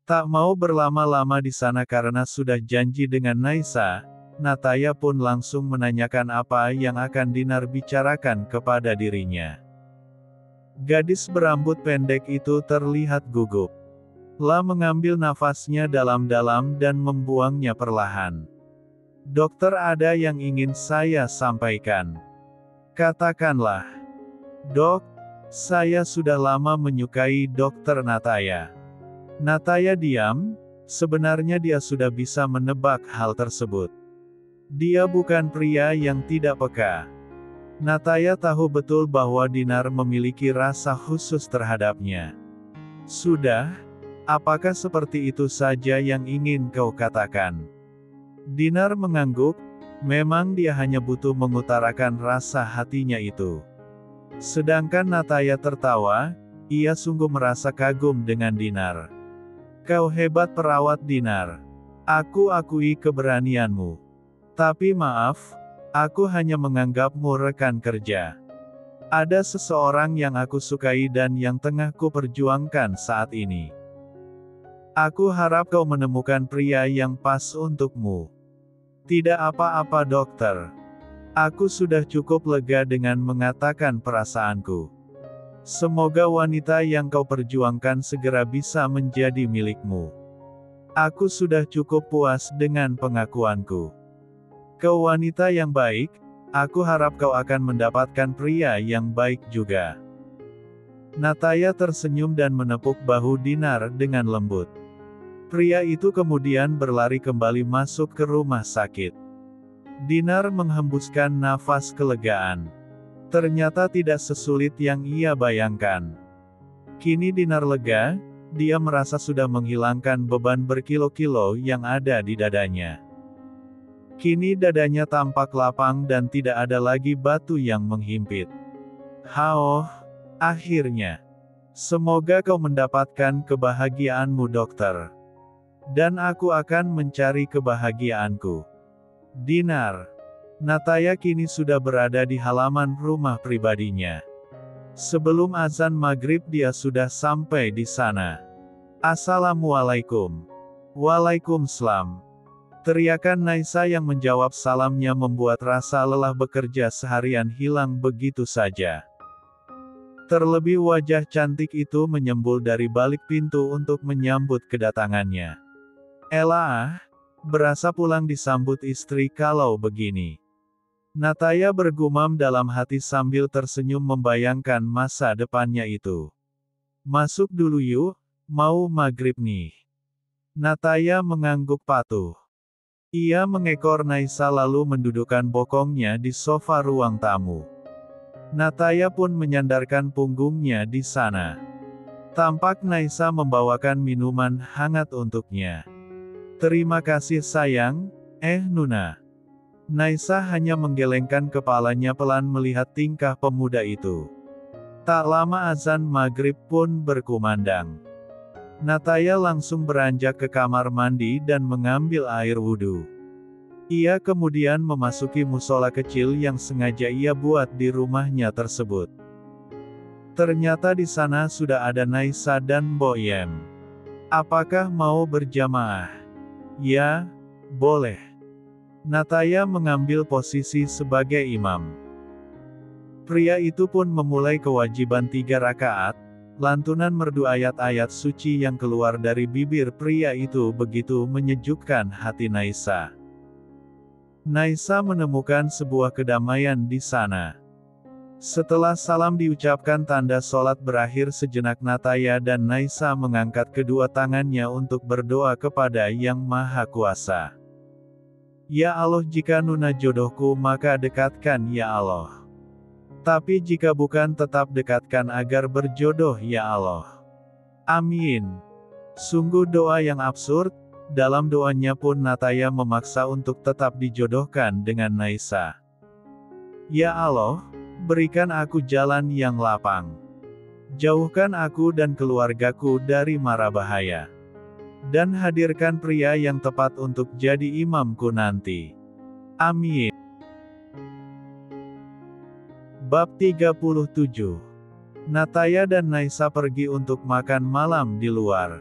Tak mau berlama-lama di sana karena sudah janji dengan Naisa, Nataya pun langsung menanyakan apa yang akan Dinar bicarakan kepada dirinya. Gadis berambut pendek itu terlihat gugup. La mengambil nafasnya dalam-dalam dan membuangnya perlahan. "Dokter, ada yang ingin saya sampaikan." "Katakanlah." "Dok, saya sudah lama menyukai Dokter Nataya." Nataya diam, sebenarnya dia sudah bisa menebak hal tersebut. Dia bukan pria yang tidak peka. Nataya tahu betul bahwa Dinar memiliki rasa khusus terhadapnya. "Sudah, apakah seperti itu saja yang ingin kau katakan?" Dinar mengangguk, memang dia hanya butuh mengutarakan rasa hatinya itu. Sedangkan Nataya tertawa, ia sungguh merasa kagum dengan Dinar. "Kau hebat perawat Dinar. Aku akui keberanianmu. Tapi maaf, aku hanya menganggapmu rekan kerja. Ada seseorang yang aku sukai dan yang tengah ku perjuangkan saat ini. Aku harap kau menemukan pria yang pas untukmu." "Tidak apa-apa dokter. Aku sudah cukup lega dengan mengatakan perasaanku. Semoga wanita yang kau perjuangkan segera bisa menjadi milikmu. Aku sudah cukup puas dengan pengakuanku. Kau wanita yang baik, aku harap kau akan mendapatkan pria yang baik juga." Nataya tersenyum dan menepuk bahu Dinar dengan lembut. Pria itu kemudian berlari kembali masuk ke rumah sakit. Dinar menghembuskan nafas kelegaan. Ternyata tidak sesulit yang ia bayangkan. Kini Dinar lega, dia merasa sudah menghilangkan beban berkilo-kilo yang ada di dadanya. Kini dadanya tampak lapang dan tidak ada lagi batu yang menghimpit. "Hao, akhirnya. Semoga kau mendapatkan kebahagiaanmu dokter. Dan aku akan mencari kebahagiaanku." Dinar. Nataya kini sudah berada di halaman rumah pribadinya. Sebelum azan maghrib dia sudah sampai di sana. "Assalamualaikum." "Waalaikumsalam." Teriakan Naisa yang menjawab salamnya membuat rasa lelah bekerja seharian hilang begitu saja. Terlebih wajah cantik itu menyembul dari balik pintu untuk menyambut kedatangannya. "Elah, berasa pulang disambut istri kalau begini." Nataya bergumam dalam hati sambil tersenyum membayangkan masa depannya itu. "Masuk dulu yuk, mau maghrib nih." Nataya mengangguk patuh. Ia mengekor Naisa lalu mendudukkan bokongnya di sofa ruang tamu. Nataya pun menyandarkan punggungnya di sana. Tampak Naisa membawakan minuman hangat untuknya. "Terima kasih sayang, Nuna." Naisa hanya menggelengkan kepalanya pelan melihat tingkah pemuda itu. Tak lama azan maghrib pun berkumandang. Nataya langsung beranjak ke kamar mandi dan mengambil air wudhu. Ia kemudian memasuki musola kecil yang sengaja ia buat di rumahnya tersebut. Ternyata di sana sudah ada Naisa dan Boyem. "Apakah mau berjamaah?" "Ya, boleh." Nataya mengambil posisi sebagai imam. Pria itu pun memulai kewajiban 3 rakaat, lantunan merdu ayat-ayat suci yang keluar dari bibir pria itu begitu menyejukkan hati Naisa. Naisa menemukan sebuah kedamaian di sana. Setelah salam diucapkan tanda sholat berakhir sejenak Nataya dan Naisa mengangkat kedua tangannya untuk berdoa kepada Yang Maha Kuasa. "Ya Allah, jika Nuna jodohku maka dekatkan ya Allah. Tapi jika bukan tetap dekatkan agar berjodoh ya Allah. Amin." Sungguh doa yang absurd, dalam doanya pun Nataya memaksa untuk tetap dijodohkan dengan Naisa. Ya Allah, berikan aku jalan yang lapang. Jauhkan aku dan keluargaku dari mara bahaya. Dan hadirkan pria yang tepat untuk jadi imamku nanti. Amin. Bab 37. Nataya dan Naisa pergi untuk makan malam di luar.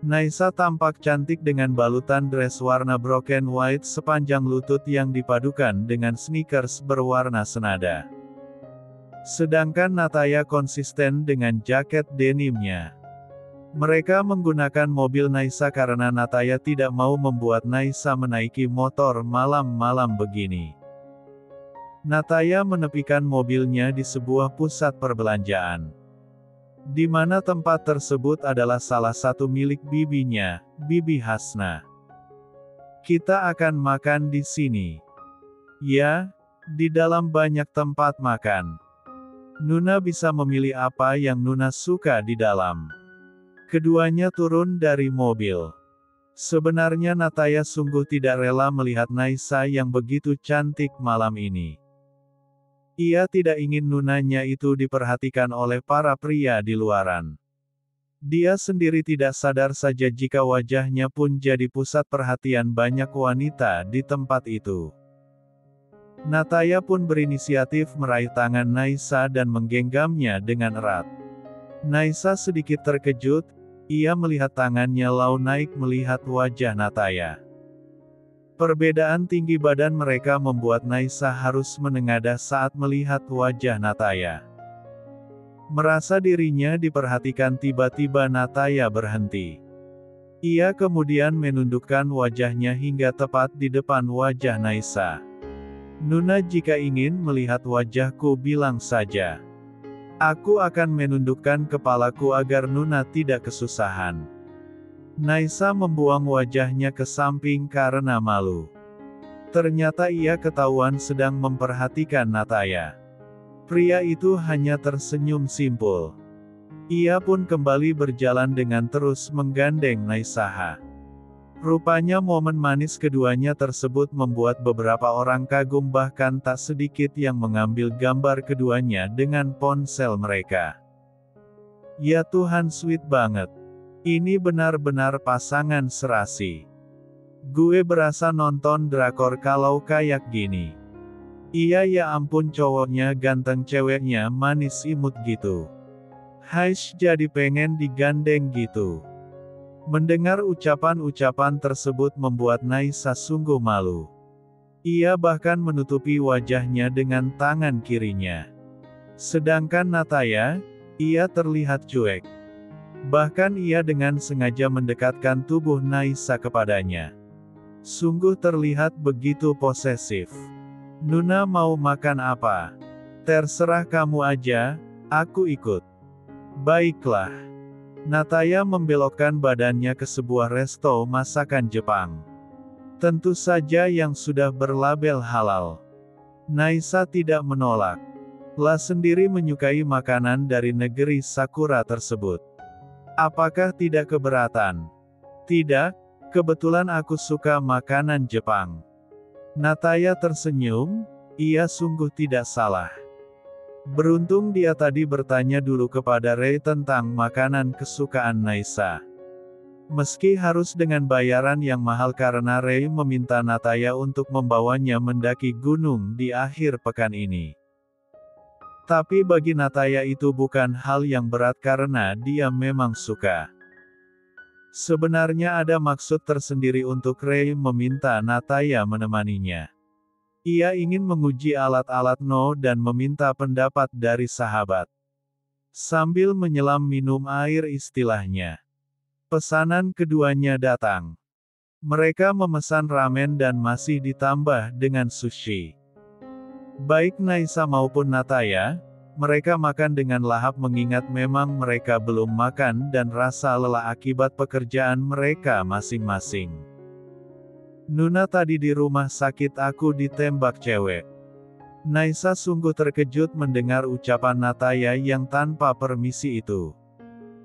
Naisa tampak cantik dengan balutan dress warna broken white sepanjang lutut yang dipadukan dengan sneakers berwarna senada. Sedangkan Nataya konsisten dengan jaket denimnya. Mereka menggunakan mobil Naisa karena Nataya tidak mau membuat Naisa menaiki motor malam-malam begini. Nataya menepikan mobilnya di sebuah pusat perbelanjaan. Di mana tempat tersebut adalah salah satu milik bibinya, Bibi Hasna. Kita akan makan di sini. Ya, di dalam banyak tempat makan. Nuna bisa memilih apa yang Nuna suka di dalam. Keduanya turun dari mobil. Sebenarnya Nataya sungguh tidak rela melihat Naisa yang begitu cantik malam ini. Ia tidak ingin Nunanya itu diperhatikan oleh para pria di luaran. Dia sendiri tidak sadar saja jika wajahnya pun jadi pusat perhatian banyak wanita di tempat itu. Nataya pun berinisiatif meraih tangan Naisa dan menggenggamnya dengan erat. Naisa sedikit terkejut, ia melihat tangannya lau naik melihat wajah Nataya. Perbedaan tinggi badan mereka membuat Naisa harus menengadah saat melihat wajah Nataya. Merasa dirinya diperhatikan tiba-tiba Nataya berhenti. Ia kemudian menundukkan wajahnya hingga tepat di depan wajah Naisa. Nuna jika ingin melihat wajahku bilang saja. Aku akan menundukkan kepalaku agar Nuna tidak kesusahan. Naisa membuang wajahnya ke samping karena malu. Ternyata ia ketahuan sedang memperhatikan Nataya. Pria itu hanya tersenyum simpul. Ia pun kembali berjalan dengan terus menggandeng Naisa. Rupanya momen manis keduanya tersebut membuat beberapa orang kagum bahkan tak sedikit yang mengambil gambar keduanya dengan ponsel mereka. Ya Tuhan sweet banget. Ini benar-benar pasangan serasi. Gue berasa nonton drakor kalau kayak gini. Iya ya ampun cowoknya ganteng ceweknya manis imut gitu. Haish jadi pengen digandeng gitu. Mendengar ucapan-ucapan tersebut membuat Naisa sungguh malu. Ia bahkan menutupi wajahnya dengan tangan kirinya. Sedangkan Nataya, ia terlihat cuek. Bahkan ia dengan sengaja mendekatkan tubuh Naisa kepadanya. Sungguh terlihat begitu posesif. Nuna mau makan apa? Terserah kamu aja, aku ikut. Baiklah. Nataya membelokkan badannya ke sebuah resto masakan Jepang. Tentu saja yang sudah berlabel halal. Naisa tidak menolak. La sendiri menyukai makanan dari negeri Sakura tersebut. Apakah tidak keberatan? Tidak, kebetulan aku suka makanan Jepang. Nataya tersenyum, ia sungguh tidak salah. Beruntung dia tadi bertanya dulu kepada Rei tentang makanan kesukaan Naisa. Meski harus dengan bayaran yang mahal karena Rei meminta Nataya untuk membawanya mendaki gunung di akhir pekan ini. Tapi bagi Nataya itu bukan hal yang berat karena dia memang suka. Sebenarnya ada maksud tersendiri untuk Rei meminta Nataya menemaninya. Ia ingin menguji alat-alat No dan meminta pendapat dari sahabat. Sambil menyelam minum air istilahnya. Pesanan keduanya datang. Mereka memesan ramen dan masih ditambah dengan sushi. Baik Naisa maupun Nataya, mereka makan dengan lahap mengingat memang mereka belum makan dan rasa lelah akibat pekerjaan mereka masing-masing. Nuna tadi di rumah sakit aku ditembak cewek. Naisa sungguh terkejut mendengar ucapan Nataya yang tanpa permisi itu.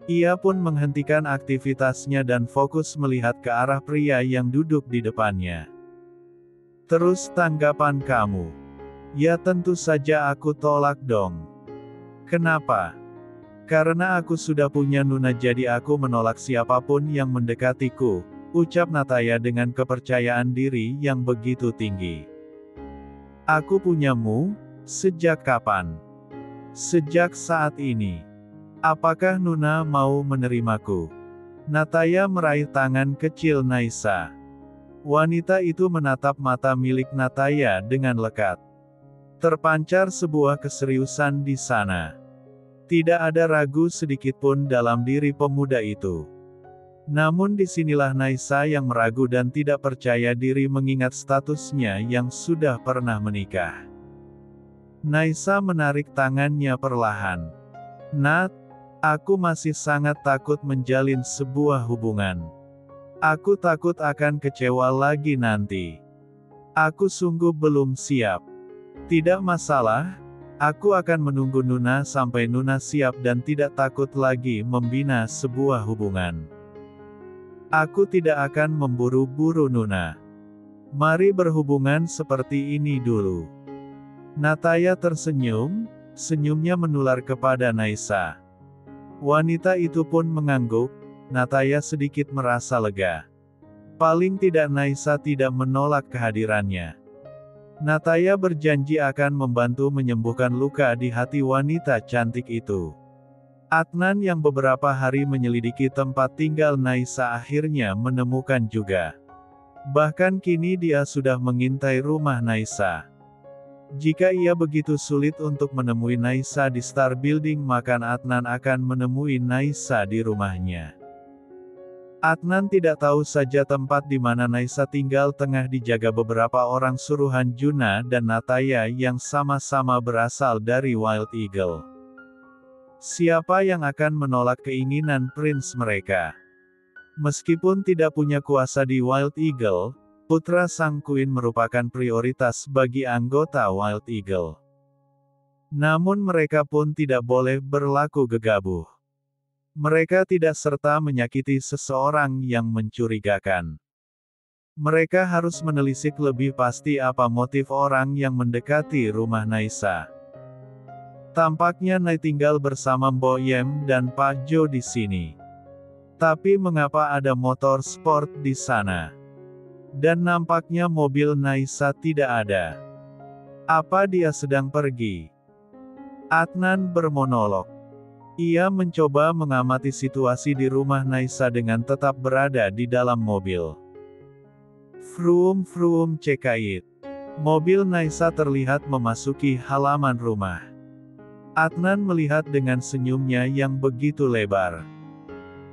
Ia pun menghentikan aktivitasnya dan fokus melihat ke arah pria yang duduk di depannya. Terus tanggapan kamu? Ya tentu saja aku tolak dong. Kenapa? Karena aku sudah punya Nuna jadi aku menolak siapapun yang mendekatiku, ucap Nataya dengan kepercayaan diri yang begitu tinggi. Aku punyamu, sejak kapan? Sejak saat ini. Apakah Nuna mau menerimaku? Nataya meraih tangan kecil Naisa. Wanita itu menatap mata milik Nataya dengan lekat. Terpancar sebuah keseriusan di sana. Tidak ada ragu sedikitpun dalam diri pemuda itu. Namun disinilah Naisa yang meragu dan tidak percaya diri mengingat statusnya yang sudah pernah menikah. Naisa menarik tangannya perlahan. Nat, aku masih sangat takut menjalin sebuah hubungan. Aku takut akan kecewa lagi nanti. Aku sungguh belum siap. Tidak masalah, aku akan menunggu Nuna sampai Nuna siap dan tidak takut lagi membina sebuah hubungan. Aku tidak akan memburu-buru Nuna. Mari berhubungan seperti ini dulu. Nataya tersenyum, senyumnya menular kepada Naisa. Wanita itu pun mengangguk, Nataya sedikit merasa lega. Paling tidak Naisa tidak menolak kehadirannya. Nataya berjanji akan membantu menyembuhkan luka di hati wanita cantik itu. Adnan yang beberapa hari menyelidiki tempat tinggal Naisa akhirnya menemukan juga. Bahkan kini dia sudah mengintai rumah Naisa. Jika ia begitu sulit untuk menemui Naisa di Star Building maka Adnan akan menemui Naisa di rumahnya. Adnan tidak tahu saja tempat di mana Naisa tinggal tengah dijaga beberapa orang suruhan Juna dan Nataya yang sama-sama berasal dari Wild Eagle. Siapa yang akan menolak keinginan prince mereka? Meskipun tidak punya kuasa di Wild Eagle, putra sang Queen merupakan prioritas bagi anggota Wild Eagle. Namun mereka pun tidak boleh berlaku gegabah. Mereka tidak serta menyakiti seseorang yang mencurigakan. Mereka harus menelisik lebih pasti apa motif orang yang mendekati rumah Naisa. Tampaknya Nai tinggal bersama Mbo Yem dan Pak Jo di sini. Tapi mengapa ada motor sport di sana? Dan nampaknya mobil Naisa tidak ada. Apa dia sedang pergi? Adnan bermonolog. Ia mencoba mengamati situasi di rumah Naisa dengan tetap berada di dalam mobil. Vroom vroom cekait. Mobil Naisa terlihat memasuki halaman rumah. Adnan melihat dengan senyumnya yang begitu lebar.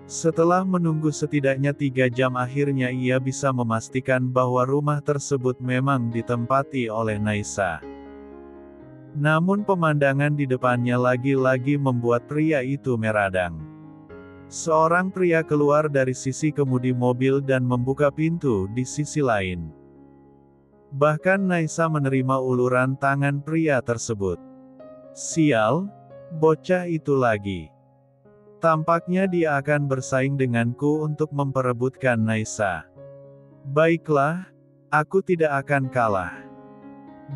Setelah menunggu setidaknya 3 jam akhirnya ia bisa memastikan bahwa rumah tersebut memang ditempati oleh Naisa. Namun pemandangan di depannya lagi-lagi membuat pria itu meradang. Seorang pria keluar dari sisi kemudi mobil dan membuka pintu di sisi lain. Bahkan Naisa menerima uluran tangan pria tersebut. Sial, bocah itu lagi. Tampaknya dia akan bersaing denganku untuk memperebutkan Naisa. Baiklah, aku tidak akan kalah.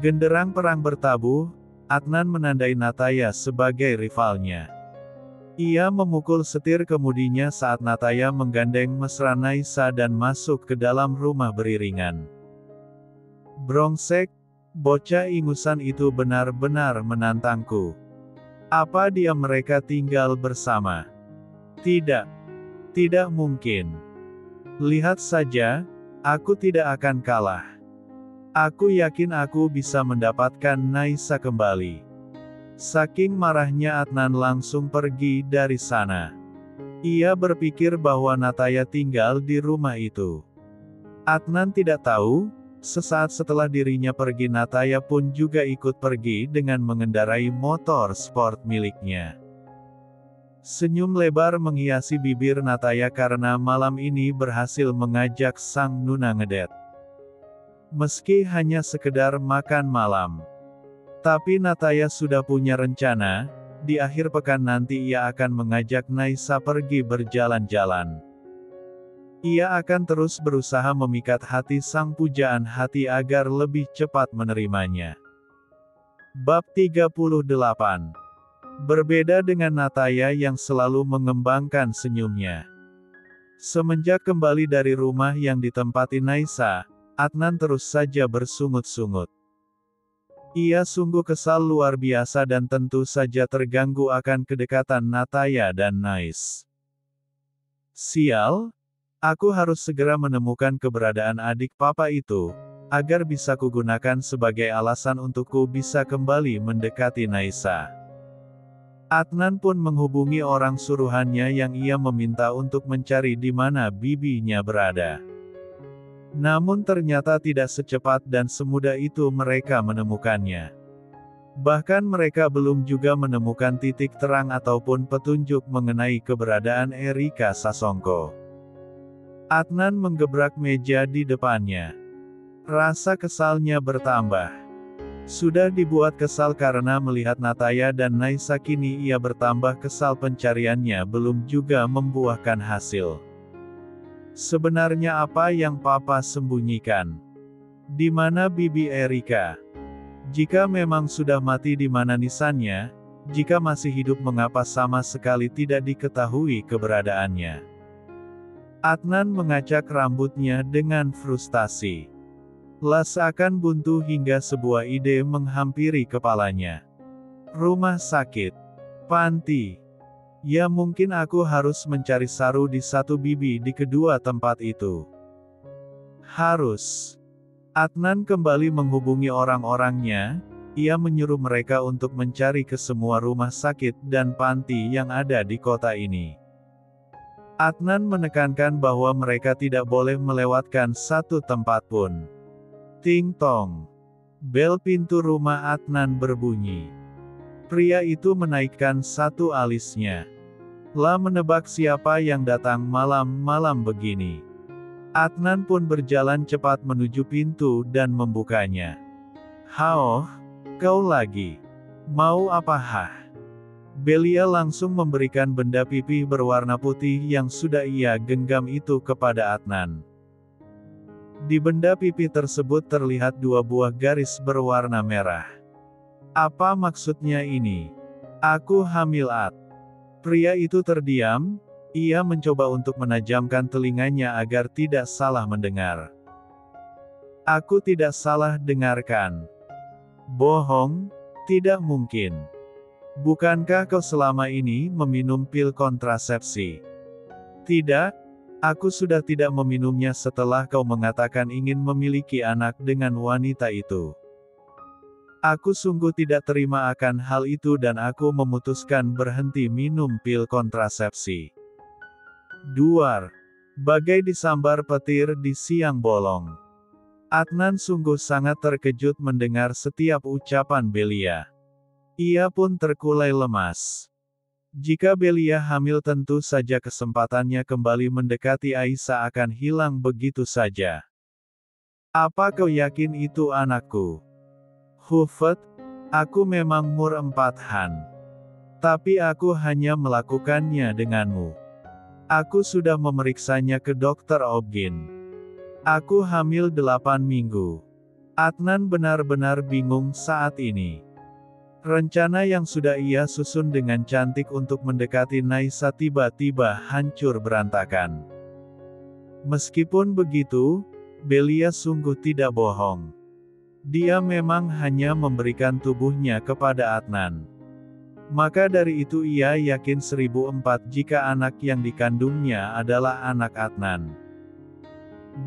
Genderang perang bertabuh, Adnan menandai Nataya sebagai rivalnya. Ia memukul setir kemudinya saat Nataya menggandeng mesra Naisa dan masuk ke dalam rumah beriringan. Brongsek, bocah ingusan itu benar-benar menantangku. Apa dia mereka tinggal bersama? Tidak. Tidak mungkin. Lihat saja, aku tidak akan kalah. Aku yakin aku bisa mendapatkan Naisa kembali. Saking marahnya Adnan langsung pergi dari sana. Ia berpikir bahwa Nataya tinggal di rumah itu. Adnan tidak tahu, sesaat setelah dirinya pergi Nataya pun juga ikut pergi dengan mengendarai motor sport miliknya. Senyum lebar menghiasi bibir Nataya karena malam ini berhasil mengajak sang Nuna ngedet. Meski hanya sekedar makan malam. Tapi Nataya sudah punya rencana, di akhir pekan nanti ia akan mengajak Naisa pergi berjalan-jalan. Ia akan terus berusaha memikat hati sang pujaan hati agar lebih cepat menerimanya. Bab 38. Berbeda dengan Nataya yang selalu mengembangkan senyumnya. Semenjak kembali dari rumah yang ditempati Naisa, Adnan terus saja bersungut-sungut. Ia sungguh kesal luar biasa dan tentu saja terganggu akan kedekatan Nataya dan Nais. Sial, aku harus segera menemukan keberadaan adik papa itu, agar bisa kugunakan sebagai alasan untukku bisa kembali mendekati Naisa. Adnan pun menghubungi orang suruhannya yang ia meminta untuk mencari di mana bibinya berada. Namun ternyata tidak secepat dan semudah itu mereka menemukannya. Bahkan mereka belum juga menemukan titik terang ataupun petunjuk mengenai keberadaan Erika Sasongko. Adnan menggebrak meja di depannya. Rasa kesalnya bertambah. Sudah dibuat kesal karena melihat Nataya dan Naisa, kini ia bertambah kesal pencariannya belum juga membuahkan hasil. Sebenarnya apa yang papa sembunyikan? Di mana bibi Erika? Jika memang sudah mati, di mana nisannya? Jika masih hidup, mengapa sama sekali tidak diketahui keberadaannya? Adnan mengacak rambutnya dengan frustasi. Seakan buntu hingga sebuah ide menghampiri kepalanya. Rumah sakit. Panti. Ya, mungkin aku harus mencari Saru di satu, bibi di kedua tempat itu. Harus. Adnan kembali menghubungi orang-orangnya. Ia menyuruh mereka untuk mencari ke semua rumah sakit dan panti yang ada di kota ini. Adnan menekankan bahwa mereka tidak boleh melewatkan satu tempat pun. Ting tong. Bel pintu rumah Adnan berbunyi. Pria itu menaikkan satu alisnya. Menebak siapa yang datang malam-malam begini. Adnan pun berjalan cepat menuju pintu dan membukanya. Hao, kau lagi. Mau apa hah? Belia langsung memberikan benda pipih berwarna putih yang sudah ia genggam itu kepada Adnan. Di benda pipi tersebut terlihat dua buah garis berwarna merah. Apa maksudnya ini? Aku hamil, Ad. Pria itu terdiam, ia mencoba untuk menajamkan telinganya agar tidak salah mendengar. Aku tidak salah dengarkan. Bohong, tidak mungkin. Bukankah kau selama ini meminum pil kontrasepsi? Tidak. Aku sudah tidak meminumnya setelah kau mengatakan ingin memiliki anak dengan wanita itu. Aku sungguh tidak terima akan hal itu dan aku memutuskan berhenti minum pil kontrasepsi. Duar. Bagai disambar petir di siang bolong. Adnan sungguh sangat terkejut mendengar setiap ucapan Belia. Ia pun terkulai lemas. Jika Belia hamil, tentu saja kesempatannya kembali mendekati Aisyah akan hilang begitu saja. Apa kau yakin itu anakku? Hufet, aku memang mur 4 han. Tapi aku hanya melakukannya denganmu. Aku sudah memeriksanya ke dokter Obgin. Aku hamil 8 minggu. Adnan benar-benar bingung saat ini. Rencana yang sudah ia susun dengan cantik untuk mendekati Naisa tiba-tiba hancur berantakan. Meskipun begitu, Belia sungguh tidak bohong. Dia memang hanya memberikan tubuhnya kepada Adnan. Maka dari itu ia yakin 1004 jika anak yang dikandungnya adalah anak Adnan.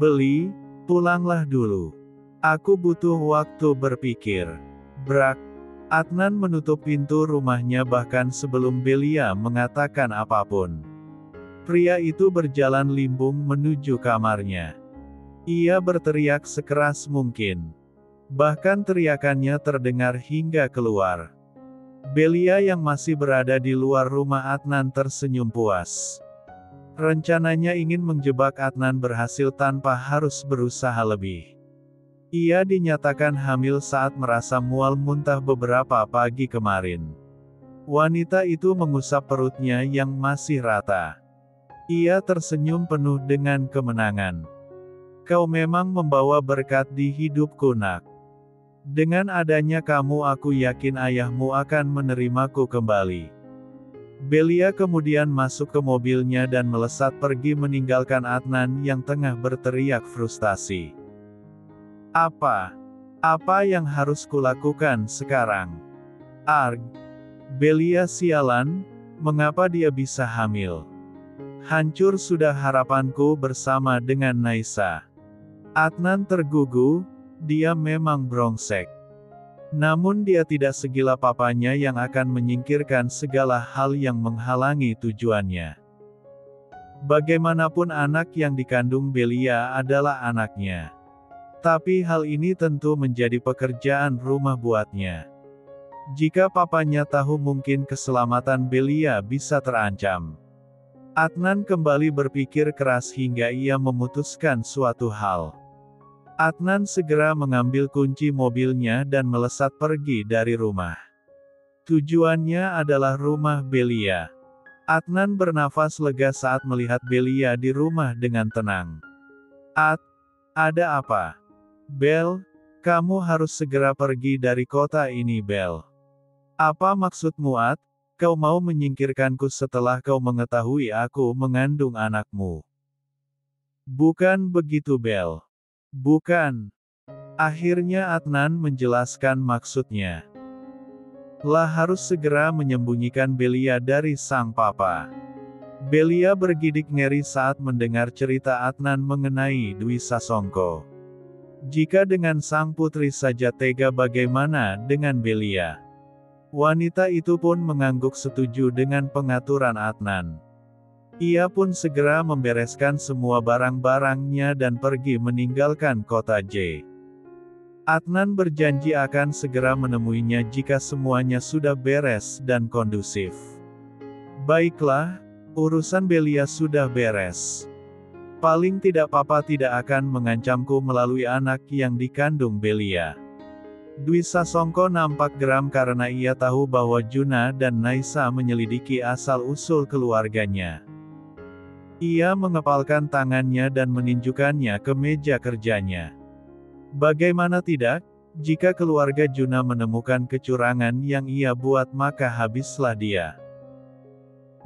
Beli, pulanglah dulu. Aku butuh waktu berpikir. Brak. Adnan menutup pintu rumahnya bahkan sebelum Belia mengatakan apapun. Pria itu berjalan limbung menuju kamarnya. Ia berteriak sekeras mungkin. Bahkan teriakannya terdengar hingga keluar. Belia yang masih berada di luar rumah Adnan tersenyum puas. Rencananya ingin menjebak Adnan berhasil tanpa harus berusaha lebih. Ia dinyatakan hamil saat merasa mual muntah beberapa pagi kemarin. Wanita itu mengusap perutnya yang masih rata. Ia tersenyum penuh dengan kemenangan. Kau memang membawa berkat di hidupku, nak. Dengan adanya kamu aku yakin ayahmu akan menerimaku kembali. Belia kemudian masuk ke mobilnya dan melesat pergi meninggalkan Adnan yang tengah berteriak frustasi. Apa? Apa yang harus kulakukan sekarang? Arg. Belia sialan, mengapa dia bisa hamil? Hancur sudah harapanku bersama dengan Naisa. Adnan tergugu, dia memang brengsek. Namun dia tidak segila papanya yang akan menyingkirkan segala hal yang menghalangi tujuannya. Bagaimanapun anak yang dikandung Belia adalah anaknya. Tapi hal ini tentu menjadi pekerjaan rumah buatnya. Jika papanya tahu mungkin keselamatan Belia bisa terancam. Adnan kembali berpikir keras hingga ia memutuskan suatu hal. Adnan segera mengambil kunci mobilnya dan melesat pergi dari rumah. Tujuannya adalah rumah Belia. Adnan bernafas lega saat melihat Belia di rumah dengan tenang. Ada apa? Bel, kamu harus segera pergi dari kota ini Bel. Apa maksudmu Ad? Kau mau menyingkirkanku setelah kau mengetahui aku mengandung anakmu. Bukan begitu Bel. Bukan. Akhirnya Adnan menjelaskan maksudnya. Lah harus segera menyembunyikan Belia dari sang papa. Belia bergidik ngeri saat mendengar cerita Adnan mengenai Dwi Sasongko. Jika dengan sang putri saja tega bagaimana dengan Belia? Wanita itu pun mengangguk setuju dengan pengaturan Adnan. Ia pun segera membereskan semua barang-barangnya dan pergi meninggalkan kota J. Adnan berjanji akan segera menemuinya jika semuanya sudah beres dan kondusif. Baiklah, urusan Belia sudah beres. Paling tidak papa tidak akan mengancamku melalui anak yang dikandung Belia. Dwi Sasongko nampak geram karena ia tahu bahwa Juna dan Naisa menyelidiki asal-usul keluarganya. Ia mengepalkan tangannya dan meninjukannya ke meja kerjanya. Bagaimana tidak, jika keluarga Juna menemukan kecurangan yang ia buat maka habislah dia.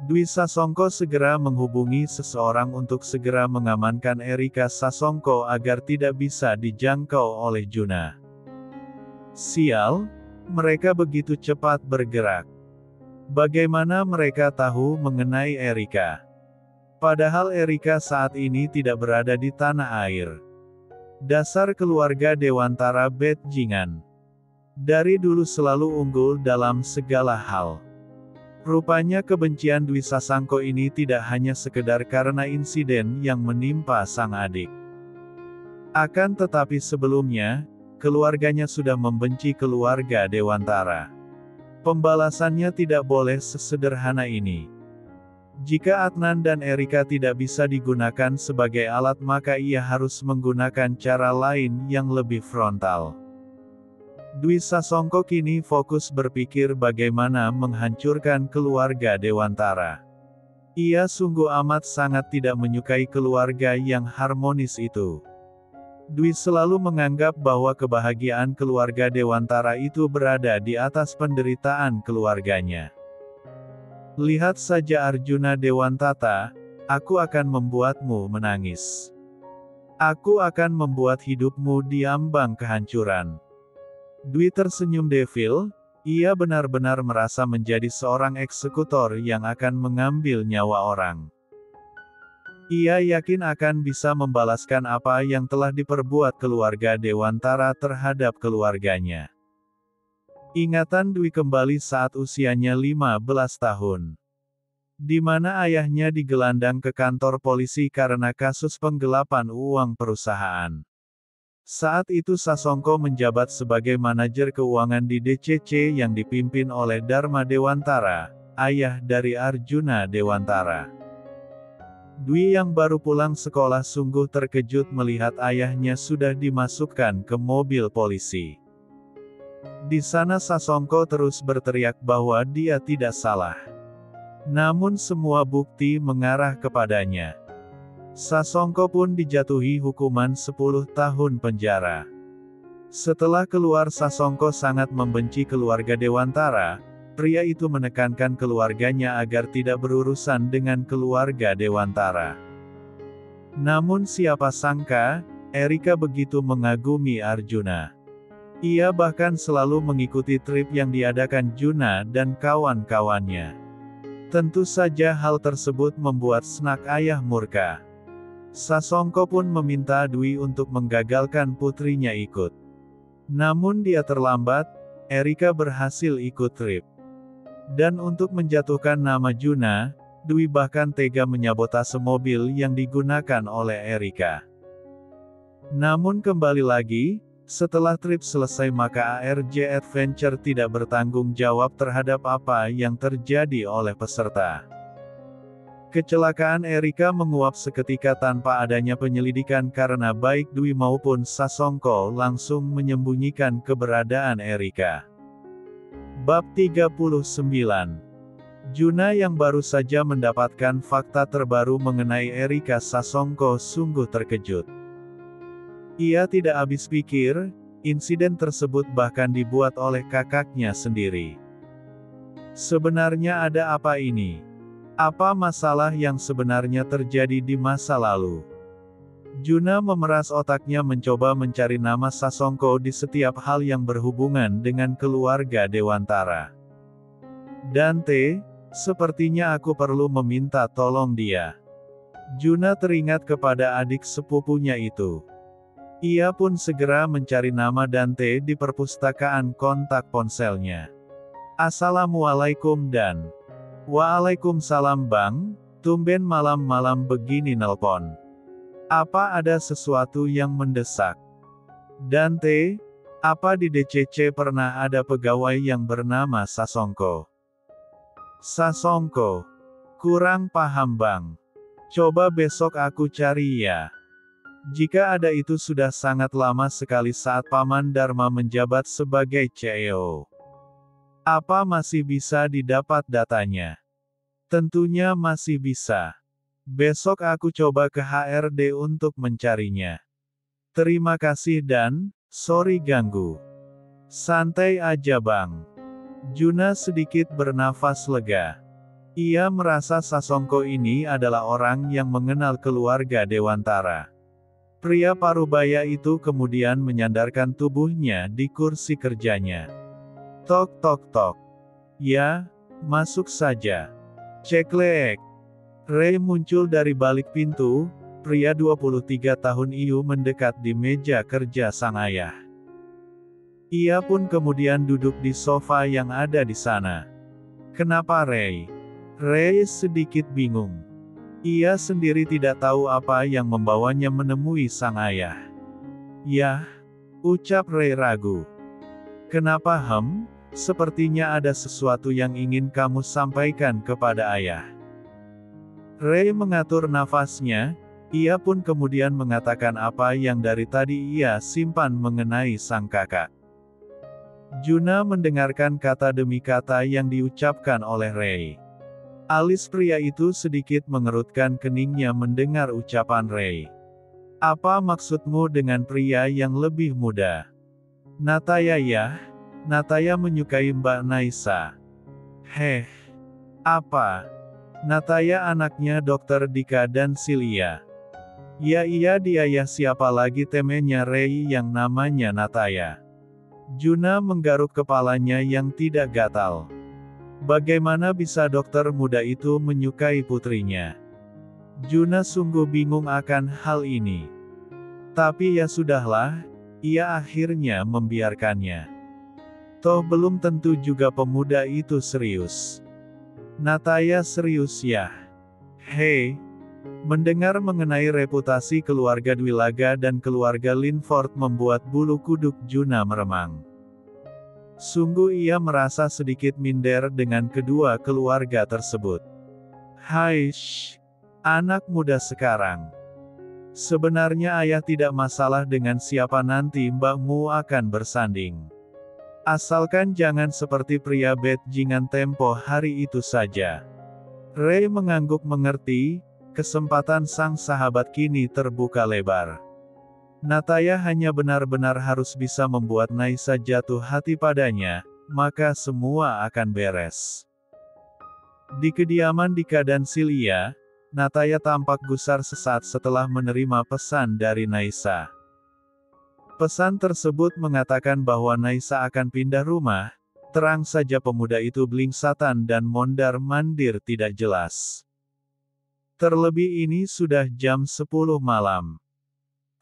Dwi Sasongko segera menghubungi seseorang untuk segera mengamankan Erika Sasongko agar tidak bisa dijangkau oleh Juna. Sial, mereka begitu cepat bergerak. Bagaimana mereka tahu mengenai Erika? Padahal Erika saat ini tidak berada di tanah air. Dasar keluarga Dewantara Bajingan. Dari dulu selalu unggul dalam segala hal. Rupanya kebencian Dwi Sasongko ini tidak hanya sekedar karena insiden yang menimpa sang adik. Akan tetapi sebelumnya, keluarganya sudah membenci keluarga Dewantara. Pembalasannya tidak boleh sesederhana ini. Jika Adnan dan Erika tidak bisa digunakan sebagai alat maka ia harus menggunakan cara lain yang lebih frontal. Dwi Sasongko kini fokus berpikir bagaimana menghancurkan keluarga Dewantara. Ia sungguh amat sangat tidak menyukai keluarga yang harmonis itu. Dwi selalu menganggap bahwa kebahagiaan keluarga Dewantara itu berada di atas penderitaan keluarganya. Lihat saja Arjuna Dewantata, aku akan membuatmu menangis. Aku akan membuat hidupmu diambang kehancuran. Dwi tersenyum devil, ia benar-benar merasa menjadi seorang eksekutor yang akan mengambil nyawa orang. Ia yakin akan bisa membalaskan apa yang telah diperbuat keluarga Dewantara terhadap keluarganya. Ingatan Dwi kembali saat usianya 15 tahun. Di mana ayahnya digelandang ke kantor polisi karena kasus penggelapan uang perusahaan. Saat itu Sasongko menjabat sebagai manajer keuangan di DCC yang dipimpin oleh Dharma Dewantara, ayah dari Arjuna Dewantara. Dwi yang baru pulang sekolah sungguh terkejut melihat ayahnya sudah dimasukkan ke mobil polisi. Di sana Sasongko terus berteriak bahwa dia tidak salah. Namun semua bukti mengarah kepadanya. Sasongko pun dijatuhi hukuman 10 tahun penjara. Setelah keluar Sasongko sangat membenci keluarga Dewantara, pria itu menekankan keluarganya agar tidak berurusan dengan keluarga Dewantara. Namun siapa sangka, Erika begitu mengagumi Arjuna. Ia bahkan selalu mengikuti trip yang diadakan Juna dan kawan-kawannya. Tentu saja hal tersebut membuat Snak ayah murka. Sasongko pun meminta Dwi untuk menggagalkan putrinya ikut. Namun dia terlambat, Erika berhasil ikut trip. Dan untuk menjatuhkan nama Juna, Dwi bahkan tega menyabotase mobil yang digunakan oleh Erika. Namun kembali lagi, setelah trip selesai maka ARJ Adventure tidak bertanggung jawab terhadap apa yang terjadi oleh peserta. Kecelakaan Erika menguap seketika tanpa adanya penyelidikan karena baik Dwi maupun Sasongko langsung menyembunyikan keberadaan Erika. Bab 39. Juna yang baru saja mendapatkan fakta terbaru mengenai Erika Sasongko sungguh terkejut. Ia tidak habis pikir, insiden tersebut bahkan dibuat oleh kakaknya sendiri. Sebenarnya ada apa ini? Apa masalah yang sebenarnya terjadi di masa lalu? Juna memeras otaknya mencoba mencari nama Sasongko di setiap hal yang berhubungan dengan keluarga Dewantara. Dante, sepertinya aku perlu meminta tolong dia. Juna teringat kepada adik sepupunya itu. Ia pun segera mencari nama Dante di perpustakaan kontak ponselnya. Assalamualaikum dan Waalaikumsalam Bang, tumben malam-malam begini nelpon. Apa ada sesuatu yang mendesak? Dante, apa di DCC pernah ada pegawai yang bernama Sasongko? Sasongko? Kurang paham Bang. Coba besok aku cari ya. Jika ada itu sudah sangat lama sekali saat Paman Dharma menjabat sebagai CEO. Apa masih bisa didapat datanya? Tentunya masih bisa. Besok aku coba ke HRD untuk mencarinya. Terima kasih dan, sorry ganggu. Santai aja Bang. Juna sedikit bernafas lega. Ia merasa Sasongko ini adalah orang yang mengenal keluarga Dewantara. Pria parubaya itu kemudian menyandarkan tubuhnya di kursi kerjanya. Tok tok tok. Ya, masuk saja. Ceklek. Ray muncul dari balik pintu, pria 23 tahun itu mendekat di meja kerja sang ayah. Ia pun kemudian duduk di sofa yang ada di sana. Kenapa Ray? Ray sedikit bingung. Ia sendiri tidak tahu apa yang membawanya menemui sang ayah. Yah, ucap Ray ragu. Kenapa Sepertinya ada sesuatu yang ingin kamu sampaikan kepada ayah. Ray mengatur nafasnya, ia pun kemudian mengatakan apa yang dari tadi ia simpan mengenai sang kakak. Juna mendengarkan kata demi kata yang diucapkan oleh Ray. Alis pria itu sedikit mengerutkan keningnya mendengar ucapan Ray. Apa maksudmu dengan pria yang lebih muda? Nataya ya? Nataya menyukai Mbak Naisa. Heh. Apa? Nataya anaknya Dr. Dika dan Silia. Ya iya dia ya siapa lagi temennya Ray yang namanya Nataya. Juna menggaruk kepalanya yang tidak gatal. Bagaimana bisa dokter muda itu menyukai putrinya? Juna sungguh bingung akan hal ini. Tapi ya sudahlah, ia akhirnya membiarkannya. Toh belum tentu juga pemuda itu serius. Nataya serius ya? Hei, mendengar mengenai reputasi keluarga Dwilaga dan keluarga Linford membuat bulu kuduk Juna meremang. Sungguh ia merasa sedikit minder dengan kedua keluarga tersebut. Hai anak muda sekarang. Sebenarnya ayah tidak masalah dengan siapa nanti mbakmu akan bersanding. Asalkan jangan seperti pria bajingan tempo hari itu saja. Ray mengangguk mengerti, kesempatan sang sahabat kini terbuka lebar. Nataya hanya benar-benar harus bisa membuat Naisa jatuh hati padanya, maka semua akan beres. Di kediaman Dika dan Silia, Nataya tampak gusar sesaat setelah menerima pesan dari Naisa. Pesan tersebut mengatakan bahwa Naisa akan pindah rumah. Terang saja pemuda itu blingsatan dan mondar-mandir tidak jelas. Terlebih ini sudah jam 10 malam.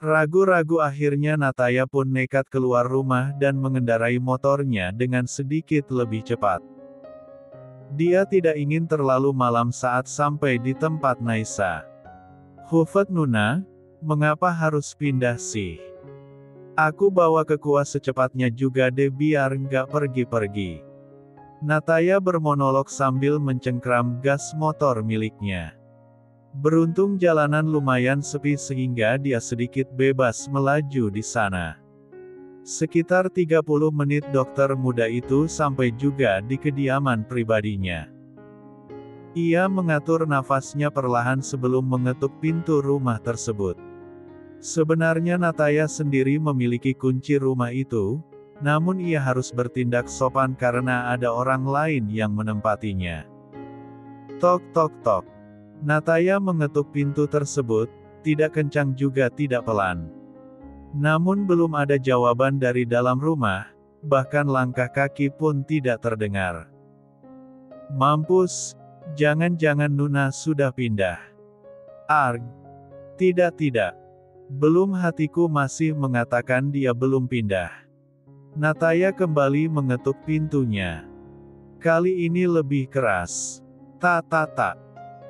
Ragu-ragu akhirnya Nataya pun nekat keluar rumah dan mengendarai motornya dengan sedikit lebih cepat. Dia tidak ingin terlalu malam saat sampai di tempat Naisa. "Hufet Nuna, mengapa harus pindah sih? Aku bawa ke kuas secepatnya juga deh biar nggak pergi-pergi." Nataya bermonolog sambil mencengkram gas motor miliknya. Beruntung jalanan lumayan sepi sehingga dia sedikit bebas melaju di sana. Sekitar 30 menit dokter muda itu sampai juga di kediaman pribadinya. Ia mengatur nafasnya perlahan sebelum mengetuk pintu rumah tersebut. Sebenarnya Nataya sendiri memiliki kunci rumah itu, namun ia harus bertindak sopan karena ada orang lain yang menempatinya. Tok tok tok. Nataya mengetuk pintu tersebut, tidak kencang juga tidak pelan. Namun belum ada jawaban dari dalam rumah, bahkan langkah kaki pun tidak terdengar. Mampus, jangan-jangan Nuna sudah pindah. Arg. Tidak. Belum, hatiku masih mengatakan dia belum pindah. Nataya kembali mengetuk pintunya. Kali ini lebih keras. Tak.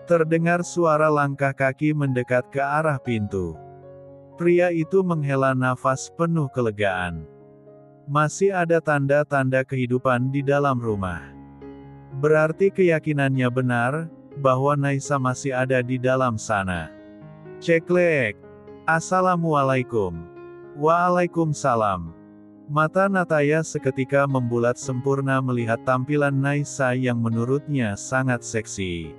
Terdengar suara langkah kaki mendekat ke arah pintu. Pria itu menghela nafas penuh kelegaan. Masih ada tanda-tanda kehidupan di dalam rumah. Berarti keyakinannya benar, bahwa Naisa masih ada di dalam sana. Ceklek. Assalamualaikum. Waalaikumsalam. Mata Nataya seketika membulat sempurna melihat tampilan Naisa yang menurutnya sangat seksi.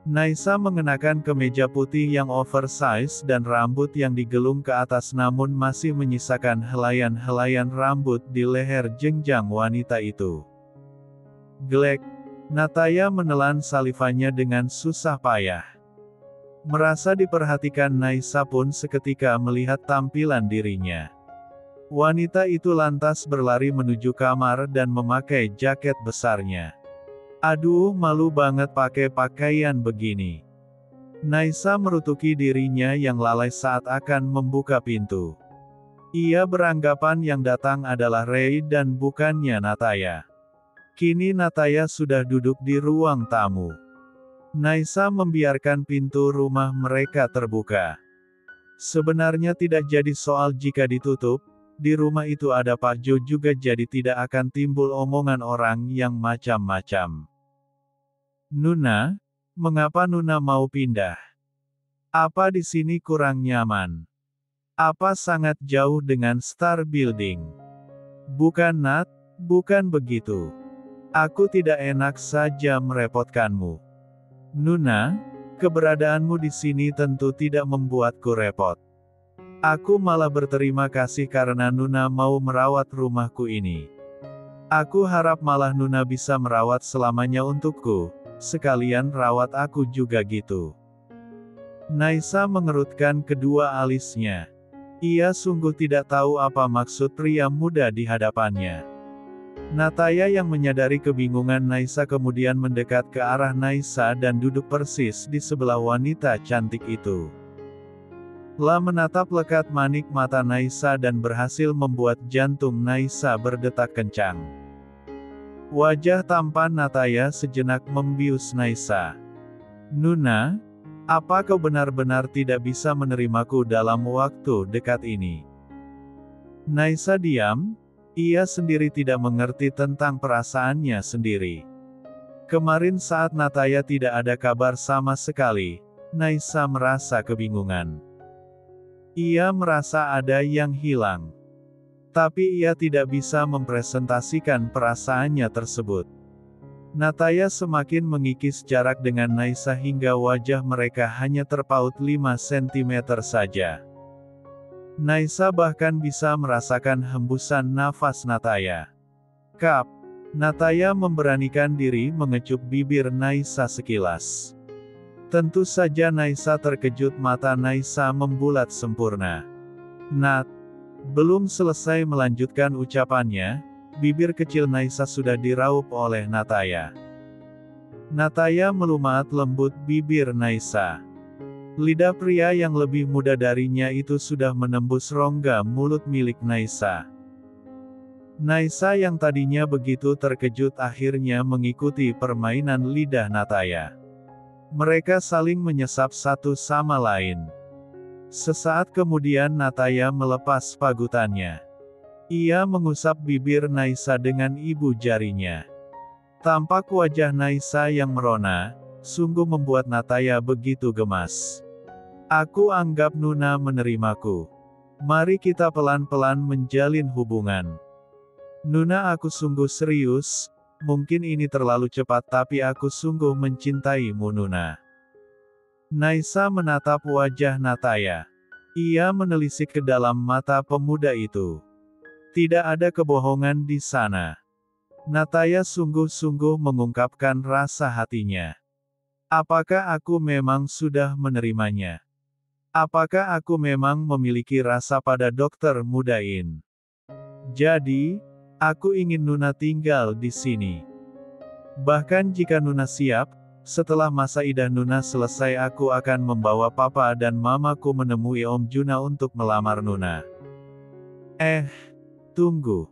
Naisa mengenakan kemeja putih yang oversize dan rambut yang digelung ke atas namun masih menyisakan helaian-helaian rambut di leher jenjang wanita itu. Glek. Nataya menelan salivanya dengan susah payah. Merasa diperhatikan Naisa pun seketika melihat tampilan dirinya. Wanita itu lantas berlari menuju kamar dan memakai jaket besarnya. Aduh, malu banget pakai pakaian begini. Naisa merutuki dirinya yang lalai saat akan membuka pintu. Ia beranggapan yang datang adalah Rei dan bukannya Nataya. Kini Nataya sudah duduk di ruang tamu. Naisa membiarkan pintu rumah mereka terbuka. Sebenarnya tidak jadi soal jika ditutup, di rumah itu ada Pak Jo juga jadi tidak akan timbul omongan orang yang macam-macam. Nuna, mengapa Nuna mau pindah? Apa di sini kurang nyaman? Apa sangat jauh dengan Star Building? Bukan Nat, bukan begitu. Aku tidak enak saja merepotkanmu. Nuna, keberadaanmu di sini tentu tidak membuatku repot. Aku malah berterima kasih karena Nuna mau merawat rumahku ini. Aku harap malah Nuna bisa merawat selamanya untukku, sekalian rawat aku juga gitu. Naisa mengerutkan kedua alisnya. Ia sungguh tidak tahu apa maksud pria muda di hadapannya. Nataya yang menyadari kebingungan Naisa kemudian mendekat ke arah Naisa dan duduk persis di sebelah wanita cantik itu. La menatap lekat manik mata Naisa dan berhasil membuat jantung Naisa berdetak kencang. Wajah tampan Nataya sejenak membius Naisa. Nuna, apa kau benar-benar tidak bisa menerimaku dalam waktu dekat ini? Naisa diam. Ia sendiri tidak mengerti tentang perasaannya sendiri. Kemarin saat Nataya tidak ada kabar sama sekali, Naisa merasa kebingungan. Ia merasa ada yang hilang. Tapi ia tidak bisa mempresentasikan perasaannya tersebut. Nataya semakin mengikis jarak dengan Naisa hingga wajah mereka hanya terpaut 5 cm saja. Naisa bahkan bisa merasakan hembusan nafas Nataya. Kap. Nataya memberanikan diri mengecup bibir Naisa sekilas. Tentu saja Naisa terkejut, mata Naisa membulat sempurna. Nat. Belum selesai melanjutkan ucapannya, bibir kecil Naisa sudah diraup oleh Nataya. Nataya melumat lembut bibir Naisa. Lidah pria yang lebih muda darinya itu sudah menembus rongga mulut milik Naisa. Naisa yang tadinya begitu terkejut akhirnya mengikuti permainan lidah Nataya. Mereka saling menyesap satu sama lain. Sesaat kemudian Nataya melepas pagutannya. Ia mengusap bibir Naisa dengan ibu jarinya. Tampak wajah Naisa yang merona, sungguh membuat Nataya begitu gemas. Aku anggap Nuna menerimaku. Mari kita pelan-pelan menjalin hubungan. Nuna, aku sungguh serius, mungkin ini terlalu cepat tapi aku sungguh mencintaimu Nuna. Naisa menatap wajah Nataya. Ia menelisik ke dalam mata pemuda itu. Tidak ada kebohongan di sana. Nataya sungguh-sungguh mengungkapkan rasa hatinya. Apakah aku memang sudah menerimanya? Apakah aku memang memiliki rasa pada dokter Mudain? Jadi, aku ingin Nuna tinggal di sini. Bahkan jika Nuna siap, setelah masa idah Nuna selesai aku akan membawa papa dan mamaku menemui Om Juna untuk melamar Nuna. Tunggu.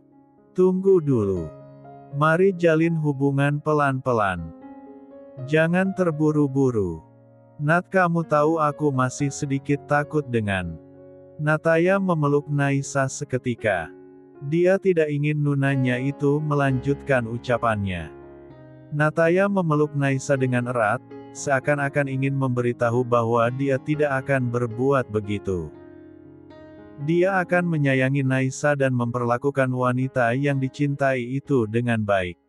Tunggu dulu. Mari jalin hubungan pelan-pelan. Jangan terburu-buru. Nat, kamu tahu aku masih sedikit takut dengan. Nataya memeluk Naisa seketika. Dia tidak ingin Nunanya itu melanjutkan ucapannya. Nataya memeluk Naisa dengan erat, seakan-akan ingin memberitahu bahwa dia tidak akan berbuat begitu. Dia akan menyayangi Naisa dan memperlakukan wanita yang dicintai itu dengan baik.